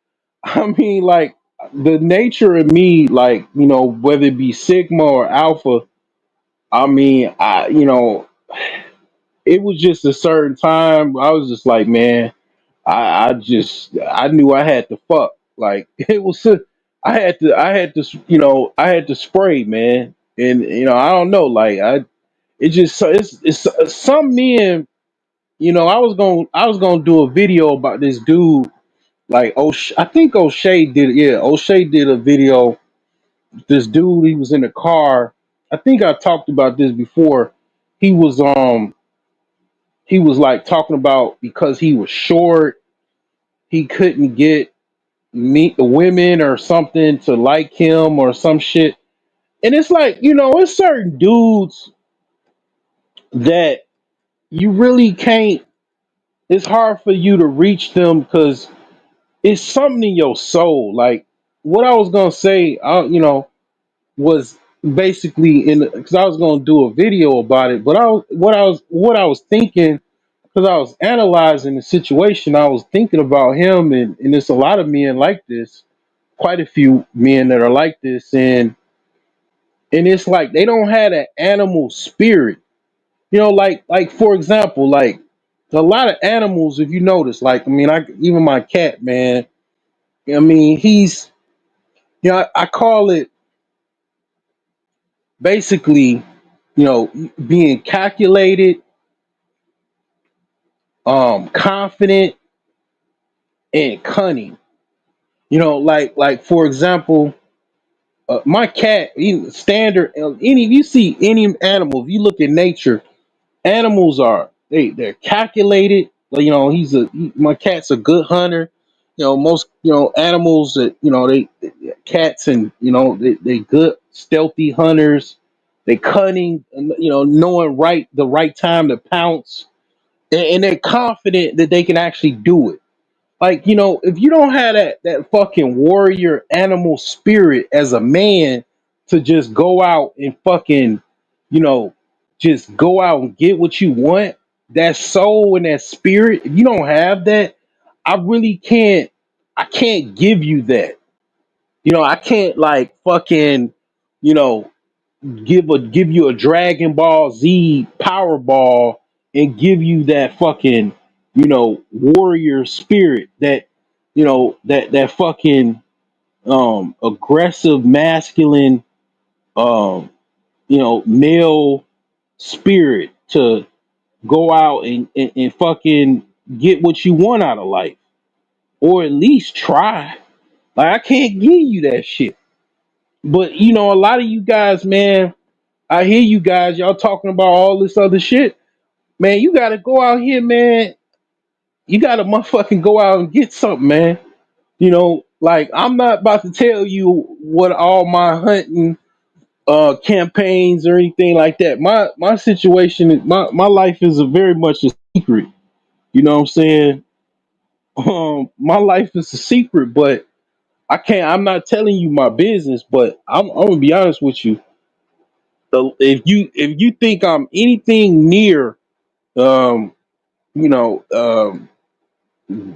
I mean, like the nature of me, like whether it be Sigma or Alpha. I mean, it was just a certain time. I was just like, man, I knew I had to fuck. Like it was, I had to spray, man. And I don't know, like it just so it's some men. I was gonna do a video about this dude. Like, I think O'Shea did. Yeah, O'Shea did a video. This dude, he was in a car. I think I talked about this before. He was he was like talking about because he was short, he couldn't get meet the women or something to like him or some shit. And it's like, it's certain dudes that you really can't, it's hard for you to reach them because it's something in your soul. Like what I was gonna say, was basically in because I was gonna do a video about it, but what I was thinking because I was analyzing the situation. I was thinking about him, and there's a lot of men like this, quite a few men that are like this, and it's like they don't have that animal spirit. Like for example, like a lot of animals, if you notice, like I even my cat, man. He's I call it basically, being calculated, confident, and cunning. Like for example, my cat, even standard. Any if you see any animal, if you look at nature, animals they're calculated. Like, my cat's a good hunter. Most animals that cats, and they good stealthy hunters. They cunning, and knowing the right time to pounce, and they're confident that they can actually do it. Like, if you don't have that fucking warrior animal spirit as a man to just go out and fucking, you know, just go out and get what you want, that soul and that spirit, if you don't have that, I really I can't give you that. I can't like fucking, you know, give you a Dragon Ball Z Powerball and give you that fucking, warrior spirit, that fucking aggressive masculine, um male spirit to go out and fucking get what you want out of life, or at least try. Like, I can't give you that shit. But a lot of you guys, man, I hear you guys, y'all talking about all this other shit. Man, you gotta go out here, man. You gotta motherfucking go out and get something, man. Like, I'm not about to tell you what all my hunting campaigns or anything like that. My situation, my life is a very much a secret. You know what I'm saying? My life is a secret, but I'm not telling you my business, but I'm gonna be honest with you. If you think I'm anything near, um, you know,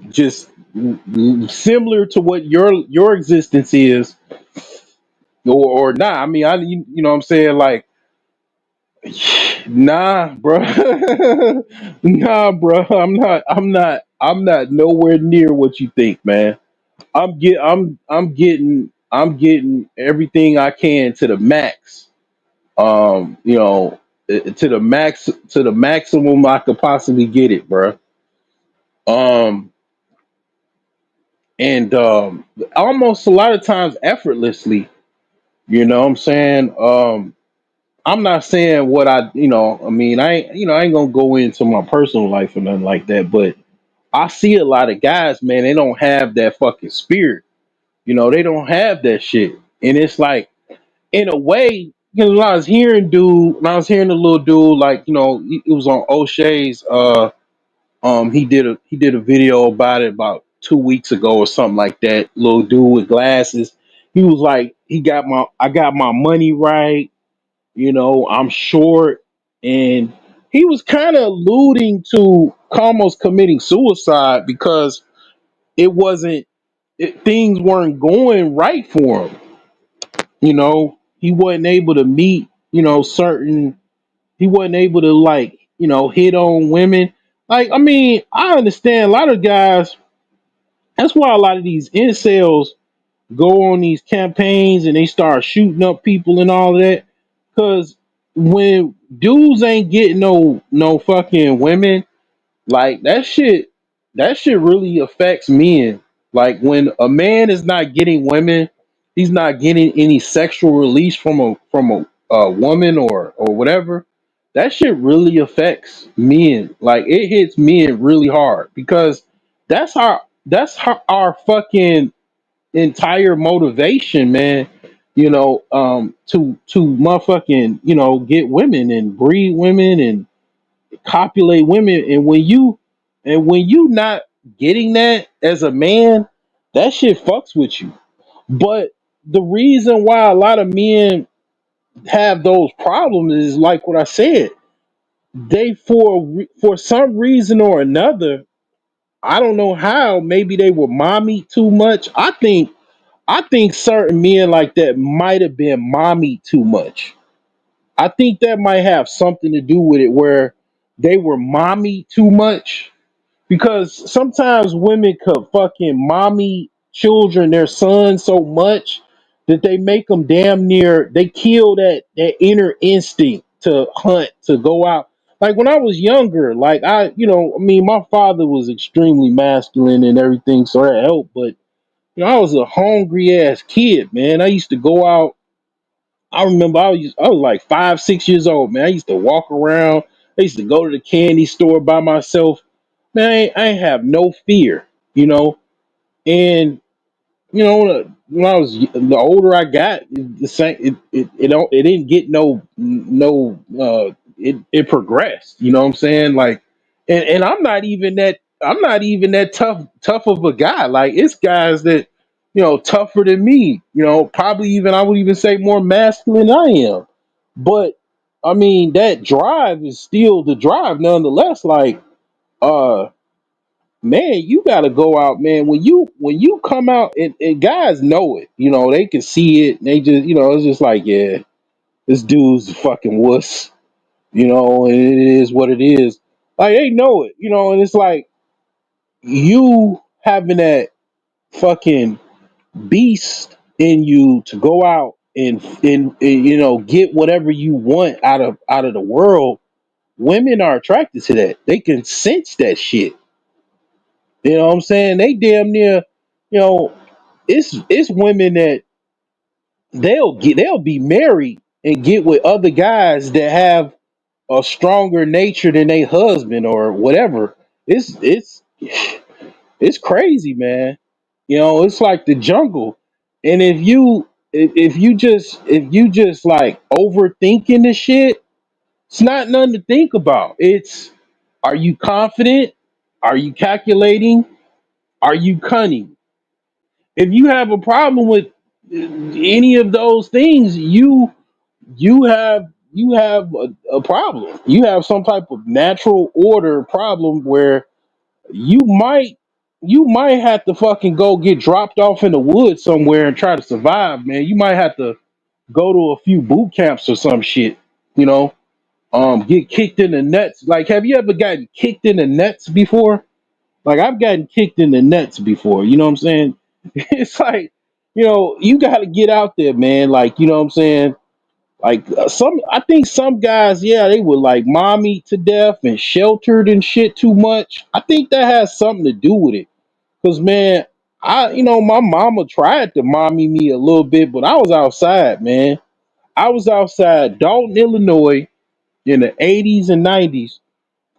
just similar to what your existence is, or not. You know what I'm saying? Like, nah, bro. Nah, bro. I'm not nowhere near what you think, man. I'm getting everything I can to the max. To the max, to the maximum I could possibly get it, bro. Um, and almost a lot of times effortlessly. You know what I'm saying? I'm not saying what I ain't gonna go into my personal life or nothing like that, but I see a lot of guys, man, they don't have that fucking spirit. They don't have that shit. And it's like, in a way, when I was hearing the little dude, like, it was on O'Shea's, he did a video about it about 2 weeks ago or something like that. Little dude with glasses. He was like, I got my money right, I'm short. And he was kind of alluding to almost committing suicide because things weren't going right for him. He wasn't able to meet, he wasn't able to, like, hit on women. Like, I understand a lot of guys. That's why a lot of these incels go on these campaigns and they start shooting up people and all of that. Cause when dudes ain't getting no fucking women, like, that shit really affects men. Like, when a man is not getting women, he's not getting any sexual release from a woman or whatever. That shit really affects men. Like, it hits men really hard because that's our fucking entire motivation, man. to motherfucking, get women and breed women and copulate women. And when you not getting that as a man, that shit fucks with you. But the reason why a lot of men have those problems is like what I said. They for some reason or another, I don't know how, maybe they were mommy too much. I think certain men like that might have been mommy too much. I think that might have something to do with it, where they were mommy too much. Because sometimes women could fucking mommy children, their sons, so much that they make them damn near, they kill that inner instinct to hunt, to go out. Like when I was younger, like I mean, my father was extremely masculine and everything, so that helped. But I was a hungry ass kid, man. I used to go out. I remember I was like 5, 6 years old, man. I used to walk around. I used to go to the candy store by myself. Man, I ain't have no fear, you know. And when I was the older I got, the same. It didn't get no. It progressed. You know what I'm saying? Like, and I'm not even that tough of a guy. Like, it's guys that tougher than me. Probably even, I would even say, more masculine than I am. But I mean, that drive is still the drive, nonetheless. Like, uh man, you gotta go out, man. When you come out, and guys know it, they can see it. They just, it's just like, yeah, this dude's a fucking wuss, and it is what it is. Like, they know it, and it's like, you having that fucking beast in you to go out and get whatever you want out of the world. Women are attracted to that. They can sense that shit. You know what I'm saying? They damn near, you know, it's women that they'll be married and get with other guys that have a stronger nature than their husband or whatever. It's crazy, man. It's like the jungle. And if you just like overthinking the shit, it's not nothing to think about. It's, are you confident? Are you calculating? Are you cunning? If you have a problem with any of those things, you have a problem. You have some type of natural order problem where you might you might have to fucking go get dropped off in the woods somewhere and try to survive, man. You might have to go to a few boot camps or some shit, you know. Get kicked in the nuts. Like, have you ever gotten kicked in the nuts before? Like, I've gotten kicked in the nuts before. You know what I'm saying? It's like, you got to get out there, man. Like, you know what I'm saying? Like, I think some guys, yeah, they were like mommy to death and sheltered and shit too much. I think that has something to do with it. Cause, man, my mama tried to mommy me a little bit, but I was outside, man. I was outside Dalton, Illinois, in the 80s and 90s,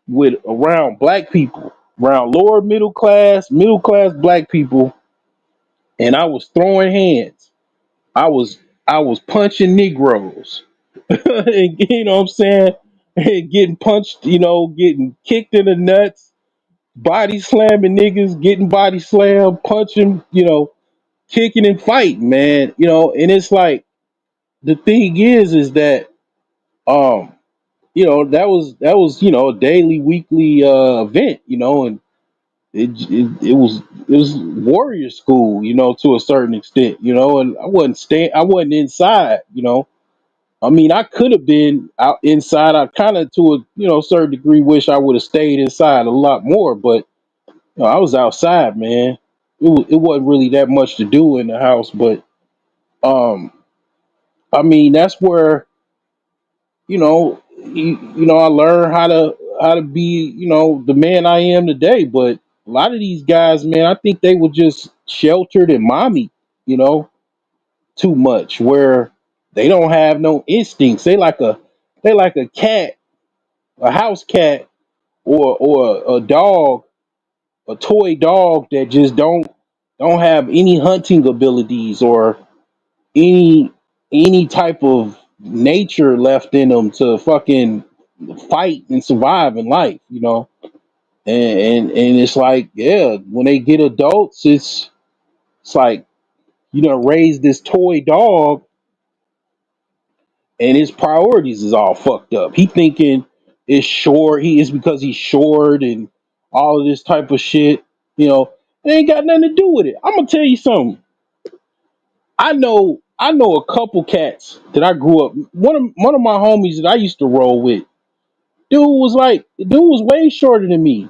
with around black people, around lower middle class black people, and I was throwing hands. I was I was punching Negroes. And, you know what I'm saying? And getting punched, getting kicked in the nuts, body slamming niggas, getting body slammed, punching, kicking and fighting, man. And it's like, the thing is that, um, that was a daily, weekly event, and it was warrior school, to a certain extent, and I wasn't inside, I mean, I could have been out inside. I kind of, to a certain degree, wish I would have stayed inside a lot more, but I was outside, man. It wasn't really that much to do in the house, but um, I mean, that's where I learned how to be, the man I am today. But a lot of these guys, man, I think they were just sheltered and mommy, you know, too much, where they don't have no instincts. They like a cat, a house cat, or a dog, a toy dog that just don't have any hunting abilities or any. any type of nature left in them to fucking fight and survive in life, you know. And it's like, yeah, when they get adults, it's like, you know, raise this toy dog and his priorities is all fucked up. He thinking it's short. He is because he's short and all of this type of shit. You know, it ain't got nothing to do with it. I'm gonna tell you something. I know a couple cats that I grew up. One of my homies that I used to roll with. Dude was way shorter than me.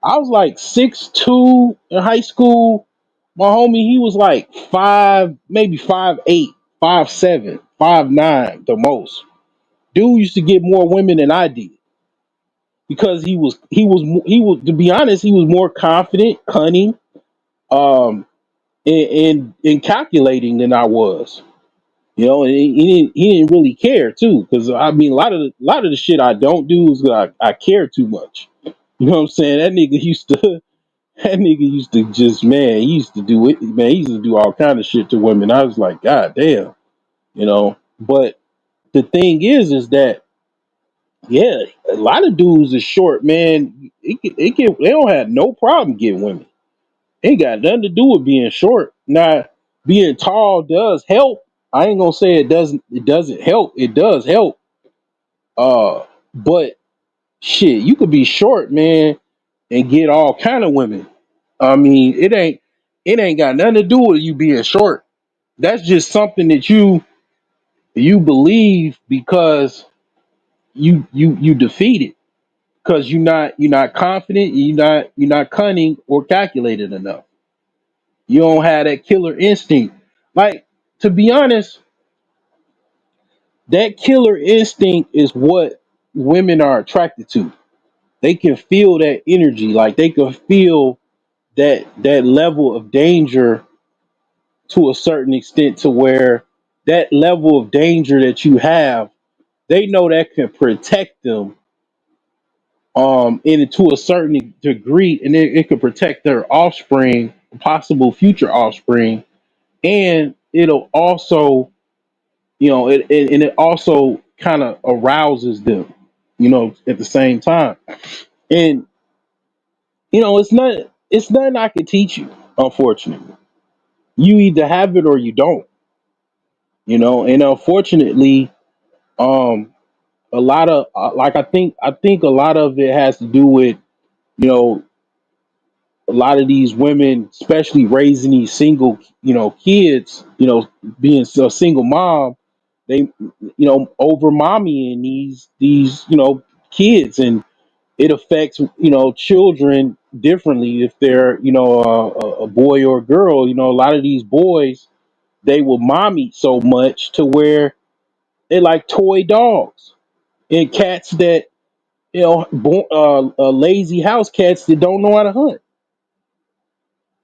I was like 6'2" in high school. My homie, he was like five, maybe 5'8", 5'7", 5'9" the most. Dude used to get more women than I did because he was to be honest, he was more confident, cunning, um, and calculating than I was. You know, and he didn't really care too, because I mean a lot of the shit I don't do is I care too much. You know what I'm saying? That nigga used to that nigga used to just man, he used to do it, man. He used to do all kind of shit to women. I was like, God damn, you know. But the thing is that yeah, a lot of dudes is short, man. They don't have no problem getting women. Ain't got nothing to do with being short. Now, being tall does help. I ain't gonna say it doesn't. It doesn't help. It does help. But shit, you could be short, man, and get all kind of women. I mean, it ain't got nothing to do with you being short. That's just something that you believe because you defeated because you're not confident, you're not cunning or calculated enough. You don't have that killer instinct. Like, to be honest, that killer instinct is what women are attracted to. They can feel that energy, like they can feel that level of danger to a certain extent, to where that level of danger that you have, they know that can protect them and to a certain degree, and it could protect their offspring, possible future offspring, and it'll also, and it also kind of arouses them, at the same time. And it's nothing I can teach you, unfortunately. You either have it or you don't, and unfortunately, um, a lot of like I think a lot of it has to do with, you know a lot of these women, especially raising these single, kids, being a single mom, they, over mommying these, kids, and it affects, children differently if they're, a boy or a girl. A lot of these boys, they will mommy so much to where they like toy dogs and cats that, lazy house cats that don't know how to hunt.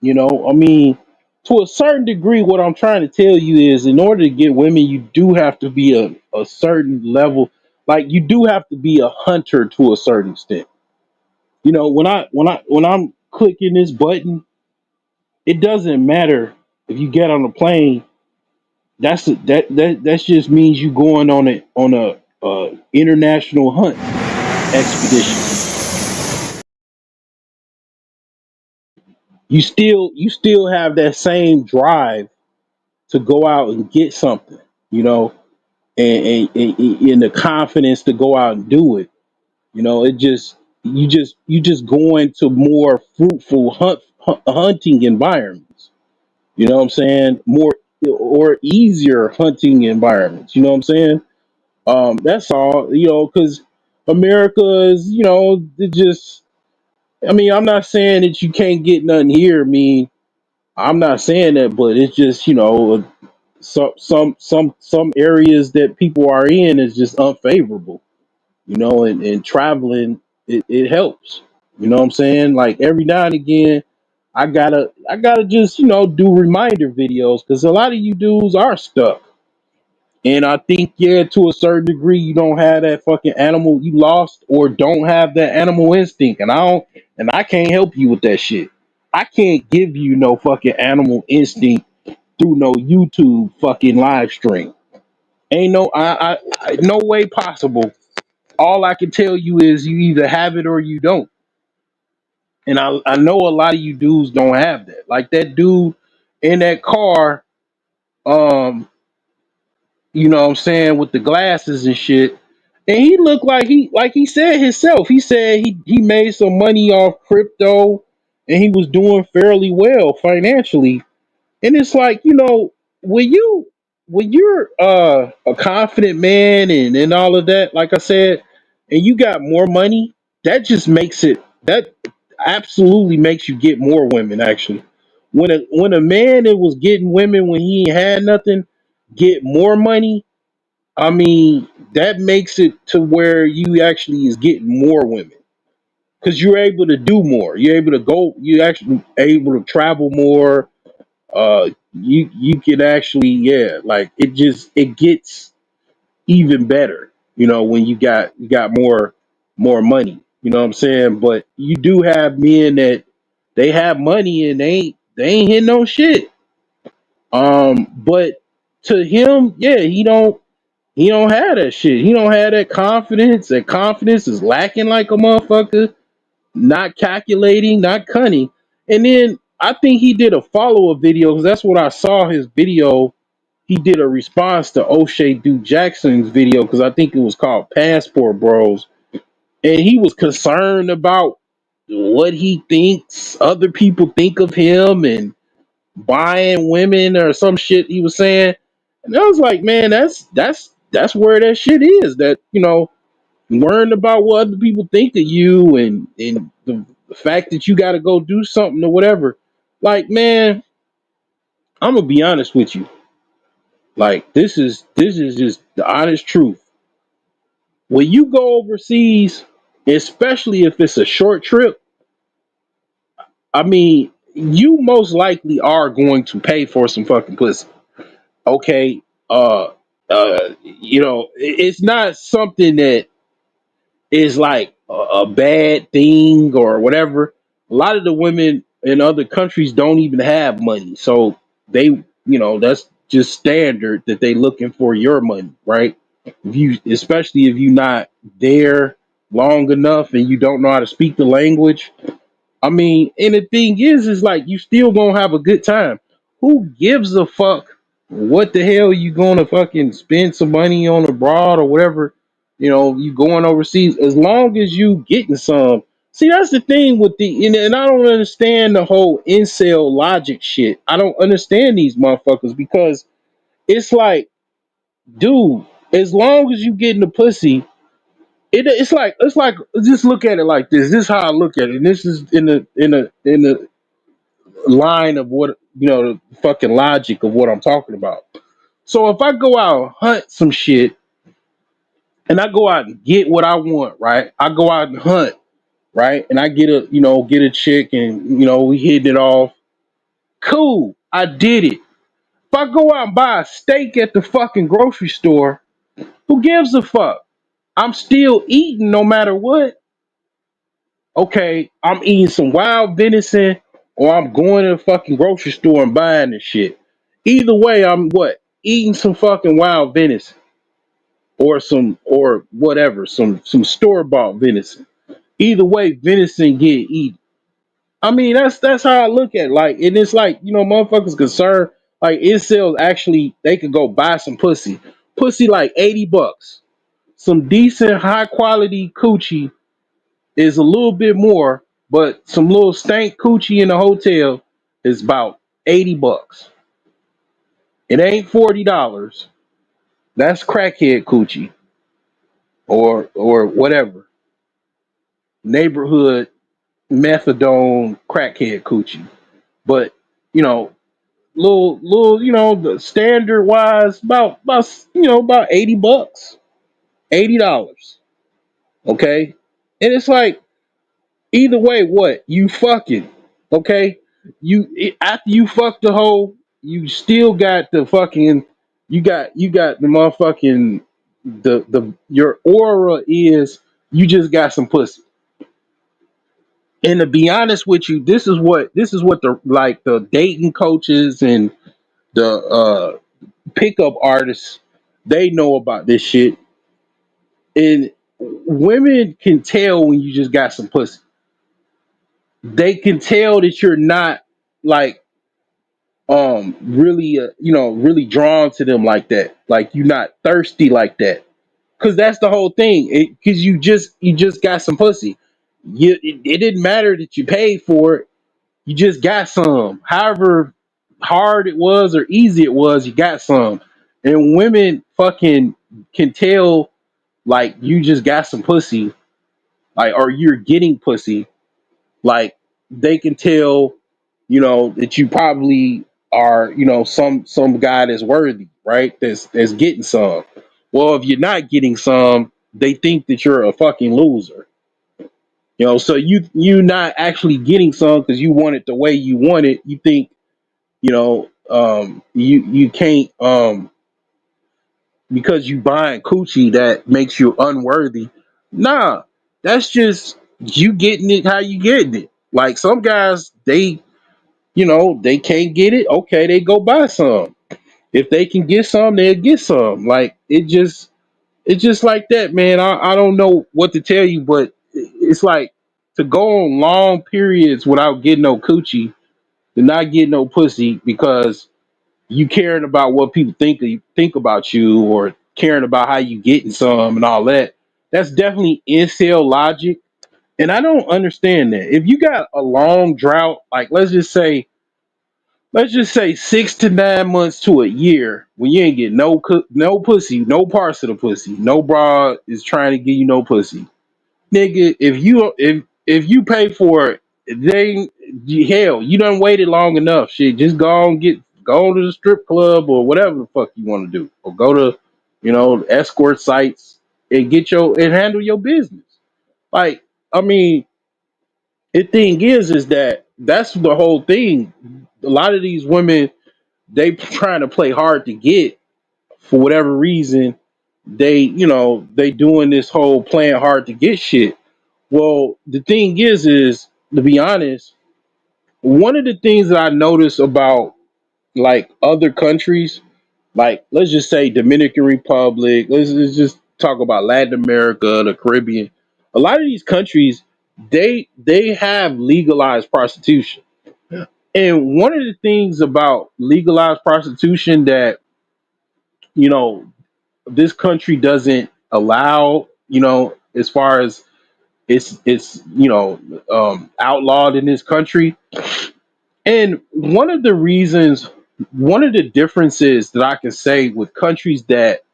I mean, to a certain degree, what I'm trying to tell you is, in order to get women, you do have to be a certain level. Like, you do have to be a hunter to a certain extent. When I'm clicking this button, it doesn't matter if you get on a plane. That just means you going on a international hunt expedition. You still have that same drive to go out and get something. You know, and the confidence to go out and do it. It just you just go into more fruitful hunting environments. You know what I'm saying? More or easier hunting environments. You know what I'm saying? That's all. Because America is, it just. I mean, I'm not saying that you can't get nothing here. I mean, I'm not saying that, but it's just, some areas that people are in is just unfavorable, and traveling, it helps. You know what I'm saying? Like, every now and again, I gotta just, do reminder videos, because a lot of you dudes are stuck. And I think, yeah, to a certain degree, you don't have that fucking animal, you lost or don't have that animal instinct. And I can't help you with that shit. I can't give you no fucking animal instinct through no YouTube fucking live stream. Ain't no no way possible. All I can tell you is you either have it or you don't. And I know a lot of you dudes don't have that. Like that dude in that car, um, you know what I'm saying, with the glasses and shit. And he looked like he said himself. He said he made some money off crypto and he was doing fairly well financially. And it's like, you know, when you're a confident man and all of that, like I said, and you got more money, that absolutely makes you get more women actually. When a man that was getting women when he ain't had nothing get more money, I mean, that makes it to where you actually is getting more women because you're able to do more. You're able to go. You actually able to travel more. You can actually, yeah, like it gets even better. You know, when you got more money. You know what I'm saying? But you do have men that they have money and they ain't hitting no shit. But to him, yeah, he don't have that shit. He don't have that confidence. That confidence is lacking like a motherfucker. Not calculating, not cunning. And then I think he did a follow-up video because that's what I saw his video. He did a response to O'Shea Duke Jackson's video because I think it was called Passport Bros. And he was concerned about what he thinks other people think of him and buying women or some shit he was saying. And I was like, man, that's where that shit is. That, you know, worrying about what other people think of you and the fact that you got to go do something or whatever. Like, man, I'm gonna be honest with you. Like, this is just the honest truth. When you go overseas, especially if it's a short trip, I mean, you most likely are going to pay for some fucking pussy. Okay, you know, it's not something that is like a bad thing or whatever. A lot of the women in other countries don't even have money, so they, you know, that's just standard that they looking for your money, right? If you, especially if you not there long enough and you don't know how to speak the language, I mean, and the thing is like you still gonna have a good time. Who gives a fuck what the hell you gonna fucking spend some money on abroad or whatever? You know, you going overseas as long as you getting some. See, that's the thing with and I don't understand the whole incel logic shit. I don't understand these motherfuckers because it's like, dude, as long as you getting the pussy, it's like just look at it like this. This is how I look at it. And this is in the line of what, you know, the fucking logic of what I'm talking about. So if I go out and hunt some shit and I go out and get what I want, right? I go out and hunt, right? And I get a chick and we hitting it off. Cool. I did it. If I go out and buy a steak at the fucking grocery store, who gives a fuck? I'm still eating no matter what. Okay, I'm eating some wild venison or I'm going to the fucking grocery store and buying this shit. Either way, I'm what? Eating some fucking wild venison or whatever, some store bought venison. Either way, venison get eaten. I mean, that's how I look at it. Like, and it's like, motherfuckers concerned, like incels actually they could go buy some pussy. Pussy like $80. Some decent high quality coochie is a little bit more, but some little stank coochie in a hotel is about $80. It ain't $40. That's crackhead coochie or whatever. Neighborhood methadone crackhead coochie. But you know, little, the standard wise about $80. $80. Okay? And it's like either way, what? You fucking, okay? After you fuck the hoe, you still got the fucking you got the motherfucking the your aura is you just got some pussy. And to be honest with you, this is what the dating coaches and the pickup artists They know about this shit, and women can tell when you just got some pussy. They can tell that you're not like really really drawn to them like that. Like you're not thirsty like that. Cause that's the whole thing. Cause you just got some pussy. It didn't matter that you paid for it. You just got some. However hard it was or easy it was, you got some. And women fucking can tell like you just got some pussy, like or you're getting pussy. Like they can tell, that you probably are, some guy that's worthy, right? That's getting some. Well, if you're not getting some, they think that you're a fucking loser. So you not actually getting some because you want it the way you want it. You think, you can't because you buying coochie that makes you unworthy. Nah, that's just you getting it how you getting it. Like some guys, they can't get it. Okay, they go buy some. If they can get some, they'll get some. Like it's just like that, man. I don't know what to tell you, but it's like to go on long periods without getting no coochie, to not get no pussy because you caring about what people think about you, or caring about how you getting some and all that. That's definitely incel logic, and I don't understand that. If you got a long drought, like let's just say 6 to 9 months to a year when you ain't get no pussy, no parts of the pussy, no bra is trying to give you no pussy, nigga. If you pay for it, they hell, you done waited long enough. Shit, just go to the strip club or whatever the fuck you want to do, or go to escort sites and handle your business. Like, I mean, the thing is that that's the whole thing. A lot of these women, they trying to play hard to get for whatever reason. They doing this whole playing hard to get shit. Well, the thing is to be honest, one of the things that I notice about like other countries, like let's just say Dominican Republic, let's just talk about Latin America, the Caribbean. A lot of these countries, they have legalized prostitution. And one of the things about legalized prostitution that, you know, this country doesn't allow, as far as it's outlawed in this country. And one of the differences that I can say with countries that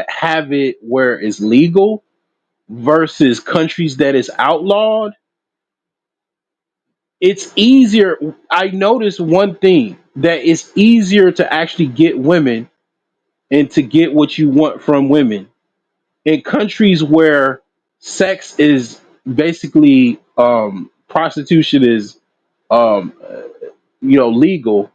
have it where it's legal versus countries that is outlawed, it's easier. I noticed one thing, that it's easier to actually get women and to get what you want from women in countries where sex is basically prostitution is um legal,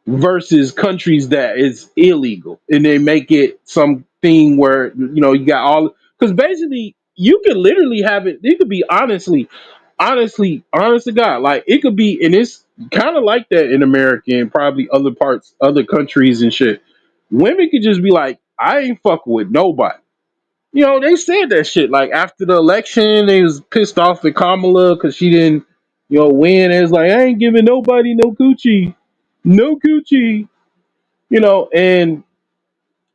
versus countries that is illegal, and they make it something where you got all, because basically you could literally have it could be honest to God, like it could be, and it's kind of like that in America and probably other countries and shit. Women could just be like, I ain't fucking with nobody. They said that shit like after the election. They was pissed off at Kamala because she didn't, win. It's like, I ain't giving nobody no coochie, no coochie. And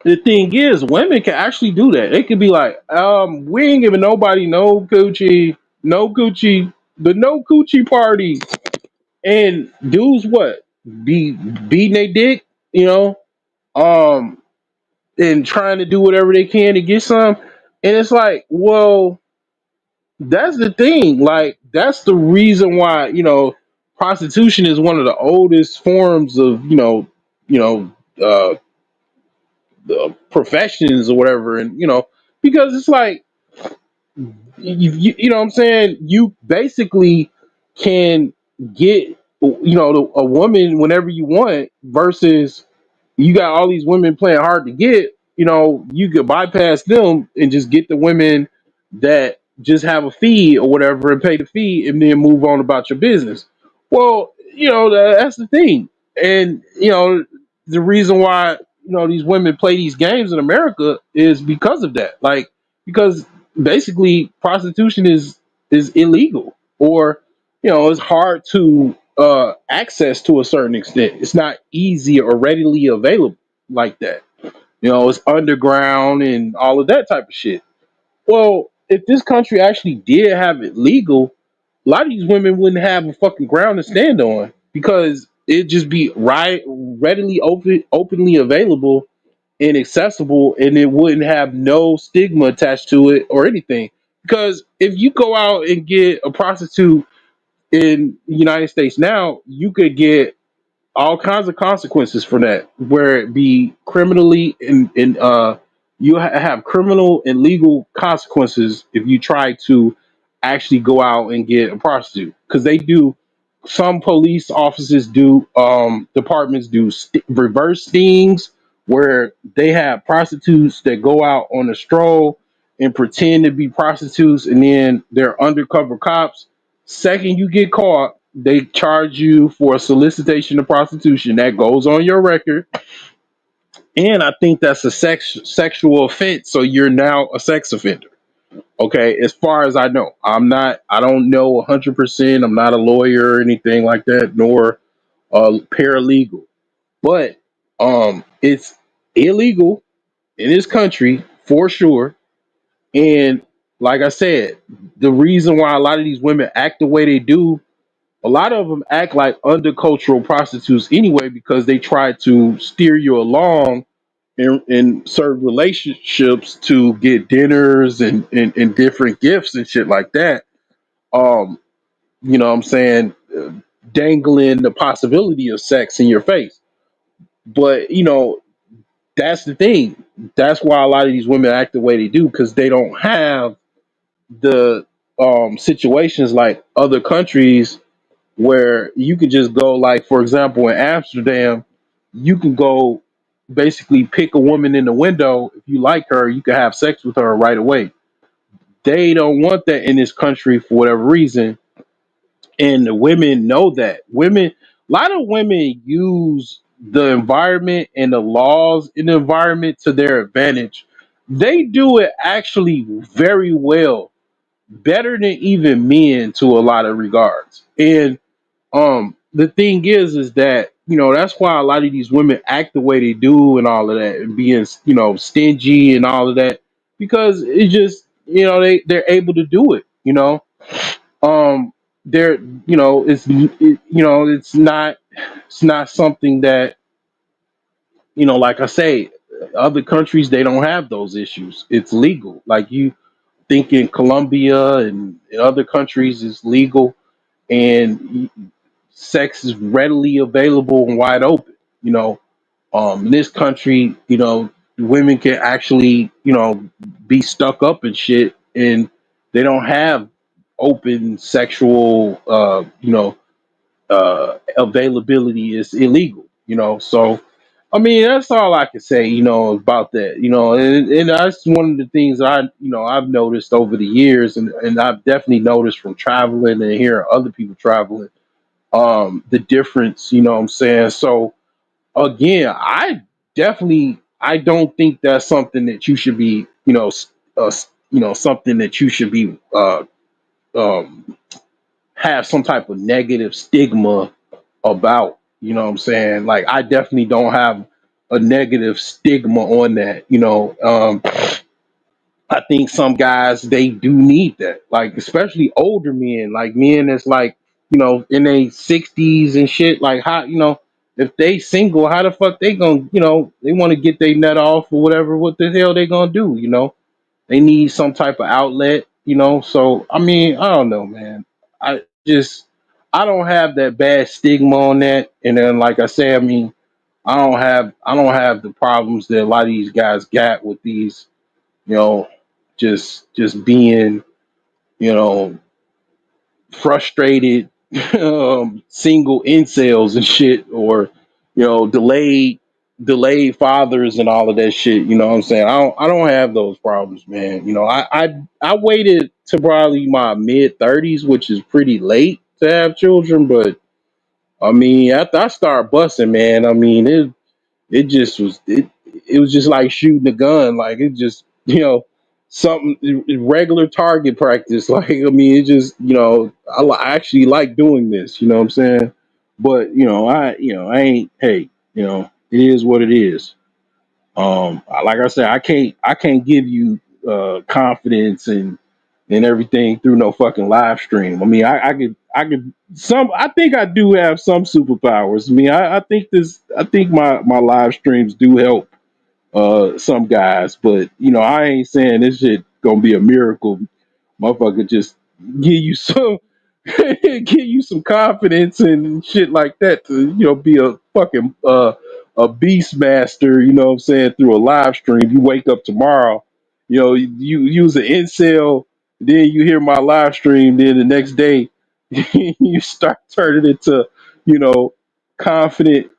the thing is, women can actually do that. They could be like, we ain't giving nobody no coochie, no coochie, the no coochie party. And dudes, what, be beating their dick, you know, um, and trying to do whatever they can to get some. And it's like, well, that's the thing. Like, that's the reason why, prostitution is one of the oldest forms of, you know, uh, professions or whatever. And, because it's like, you know what I'm saying? You basically can get, a woman whenever you want, versus you got all these women playing hard to get. You could bypass them and just get the women that just have a fee or whatever and pay the fee and then move on about your business. Well, that's the thing. And, the reason why. these women play these games in America is because of that. Like, because basically prostitution is illegal, or it's hard to access to a certain extent. It's not easy or readily available like that. It's underground and all of that type of shit. Well, if this country actually did have it legal, a lot of these women wouldn't have a fucking ground to stand on, because it'd just be readily openly available and accessible, and it wouldn't have no stigma attached to it or anything. Because if you go out and get a prostitute in the United States now, you could get all kinds of consequences for that, where it be criminally and you have criminal and legal consequences if you try to actually go out and get a prostitute, because they do. Some police offices do, departments do reverse stings, where they have prostitutes that go out on a stroll and pretend to be prostitutes, and then they're undercover cops. Second you get caught, they charge you for solicitation of prostitution. That goes on your record, and I think that's a sexual offense. So you're now a sex offender. Okay, as far as I know, I don't know 100%. I'm not a lawyer or anything like that, nor a paralegal. But it's illegal in this country for sure. And like I said, the reason why a lot of these women act the way they do, a lot of them act like undercultural prostitutes anyway, because they try to steer you along in certain relationships to get dinners and different gifts and shit like that. Um, what I'm saying, dangling the possibility of sex in your face. But that's the thing. That's why a lot of these women act the way they do, because they don't have the situations like other countries, where you could just go, like for example in Amsterdam, you can go basically pick a woman in the window. If you like her, you can have sex with her right away. They don't want that in this country for whatever reason, and the women know that. A lot of women use the environment and the laws in the environment to their advantage. They do it actually very well, better than even men to a lot of regards. And the thing is that that's why a lot of these women act the way they do and all of that, and being stingy and all of that, because it just they're able to do it. Um, they're it's not something that, like I say, other countries, they don't have those issues. It's legal. Like, you think in Colombia and in other countries it's legal, and sex is readily available and wide open. In this country, women can actually, be stuck up and shit, and they don't have open sexual, availability. Is illegal. So I mean, that's all I can say, about that. And that's one of the things I've noticed over the years, and I've definitely noticed from traveling and hearing other people traveling, the difference. What I'm saying. So again, I don't think that's something that you should be, something that you should be, um, have some type of negative stigma about. What I'm saying? Like, I definitely don't have a negative stigma on that. I think some guys, they do need that, like especially older men, like men that's like in their 60s and shit. Like, how if they single, how the fuck they gonna they want to get their nut off or whatever? What the hell they gonna do? They need some type of outlet. So I mean, I don't know, man. I just I don't have that bad stigma on that. And then, like I say, I mean, I don't have the problems that a lot of these guys got with these, you know, just being, you know, frustrated, single incels and shit, or delayed fathers and all of that shit. You know what I'm saying? I don't have those problems, man. I waited to probably my mid 30s, which is pretty late to have children, but I mean, after I started busting, man, I mean, it just was it was just like shooting a gun. Like it just, something regular target practice. Like I mean, it just, I actually like doing this. You know what I'm saying? But I ain't. Hey, it is what it is. Like I said, I can't give you confidence and everything through no fucking live stream. I mean, I think I do have some superpowers. I mean, I think my live streams do help some guys, but I ain't saying this shit gonna be a miracle. Motherfucker, just give you some give you some confidence and shit like that to be a fucking a beast master. You know what I'm saying, through a live stream. You wake up tomorrow, you use an incel, then you hear my live stream, then the next day you start turning into you know confident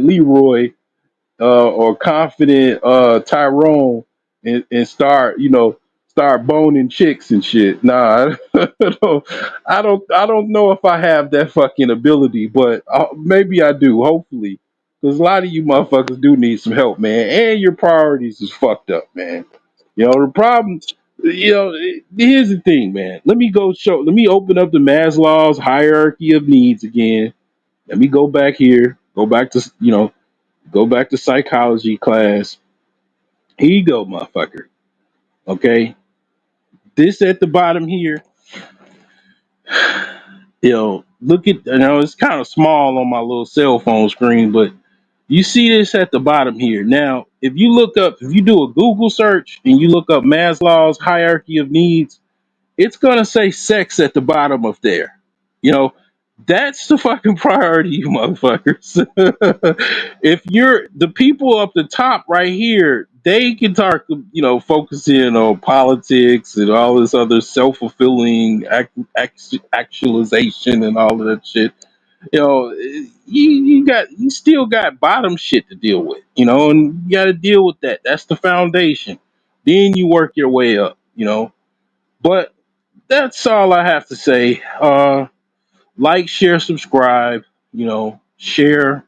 Leroy or confident Tyrone, and start boning chicks and shit. Nah, I don't know if I have that fucking ability, but maybe I do. Hopefully, because a lot of you motherfuckers do need some help, man, and your priorities is fucked up, man. The problem. Here's the thing, man. Let me open up the Maslow's hierarchy of needs again. Let me go back here. Go back to psychology class. Here you go, motherfucker. Okay. This at the bottom here, look at, it's kind of small on my little cell phone screen, but you see this at the bottom here. Now, if you do a Google search and you look up Maslow's hierarchy of needs, it's gonna say sex at the bottom of there. You know, that's the fucking priority, you motherfuckers. If you're the people up the top right here, they can start, focus in on politics and all this other self-fulfilling actualization and all of that shit. You still got bottom shit to deal with, and you got to deal with that. That's the foundation. Then you work your way up. But that's all I have to say. Like, share, subscribe, share,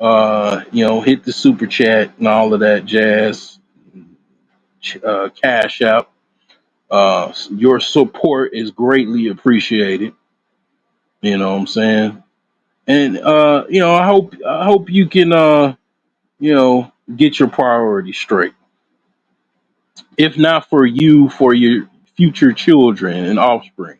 hit the super chat and all of that jazz, cash out. Your support is greatly appreciated. You know what I'm saying? And I hope you can get your priorities straight. If not for you, for your future children and offspring.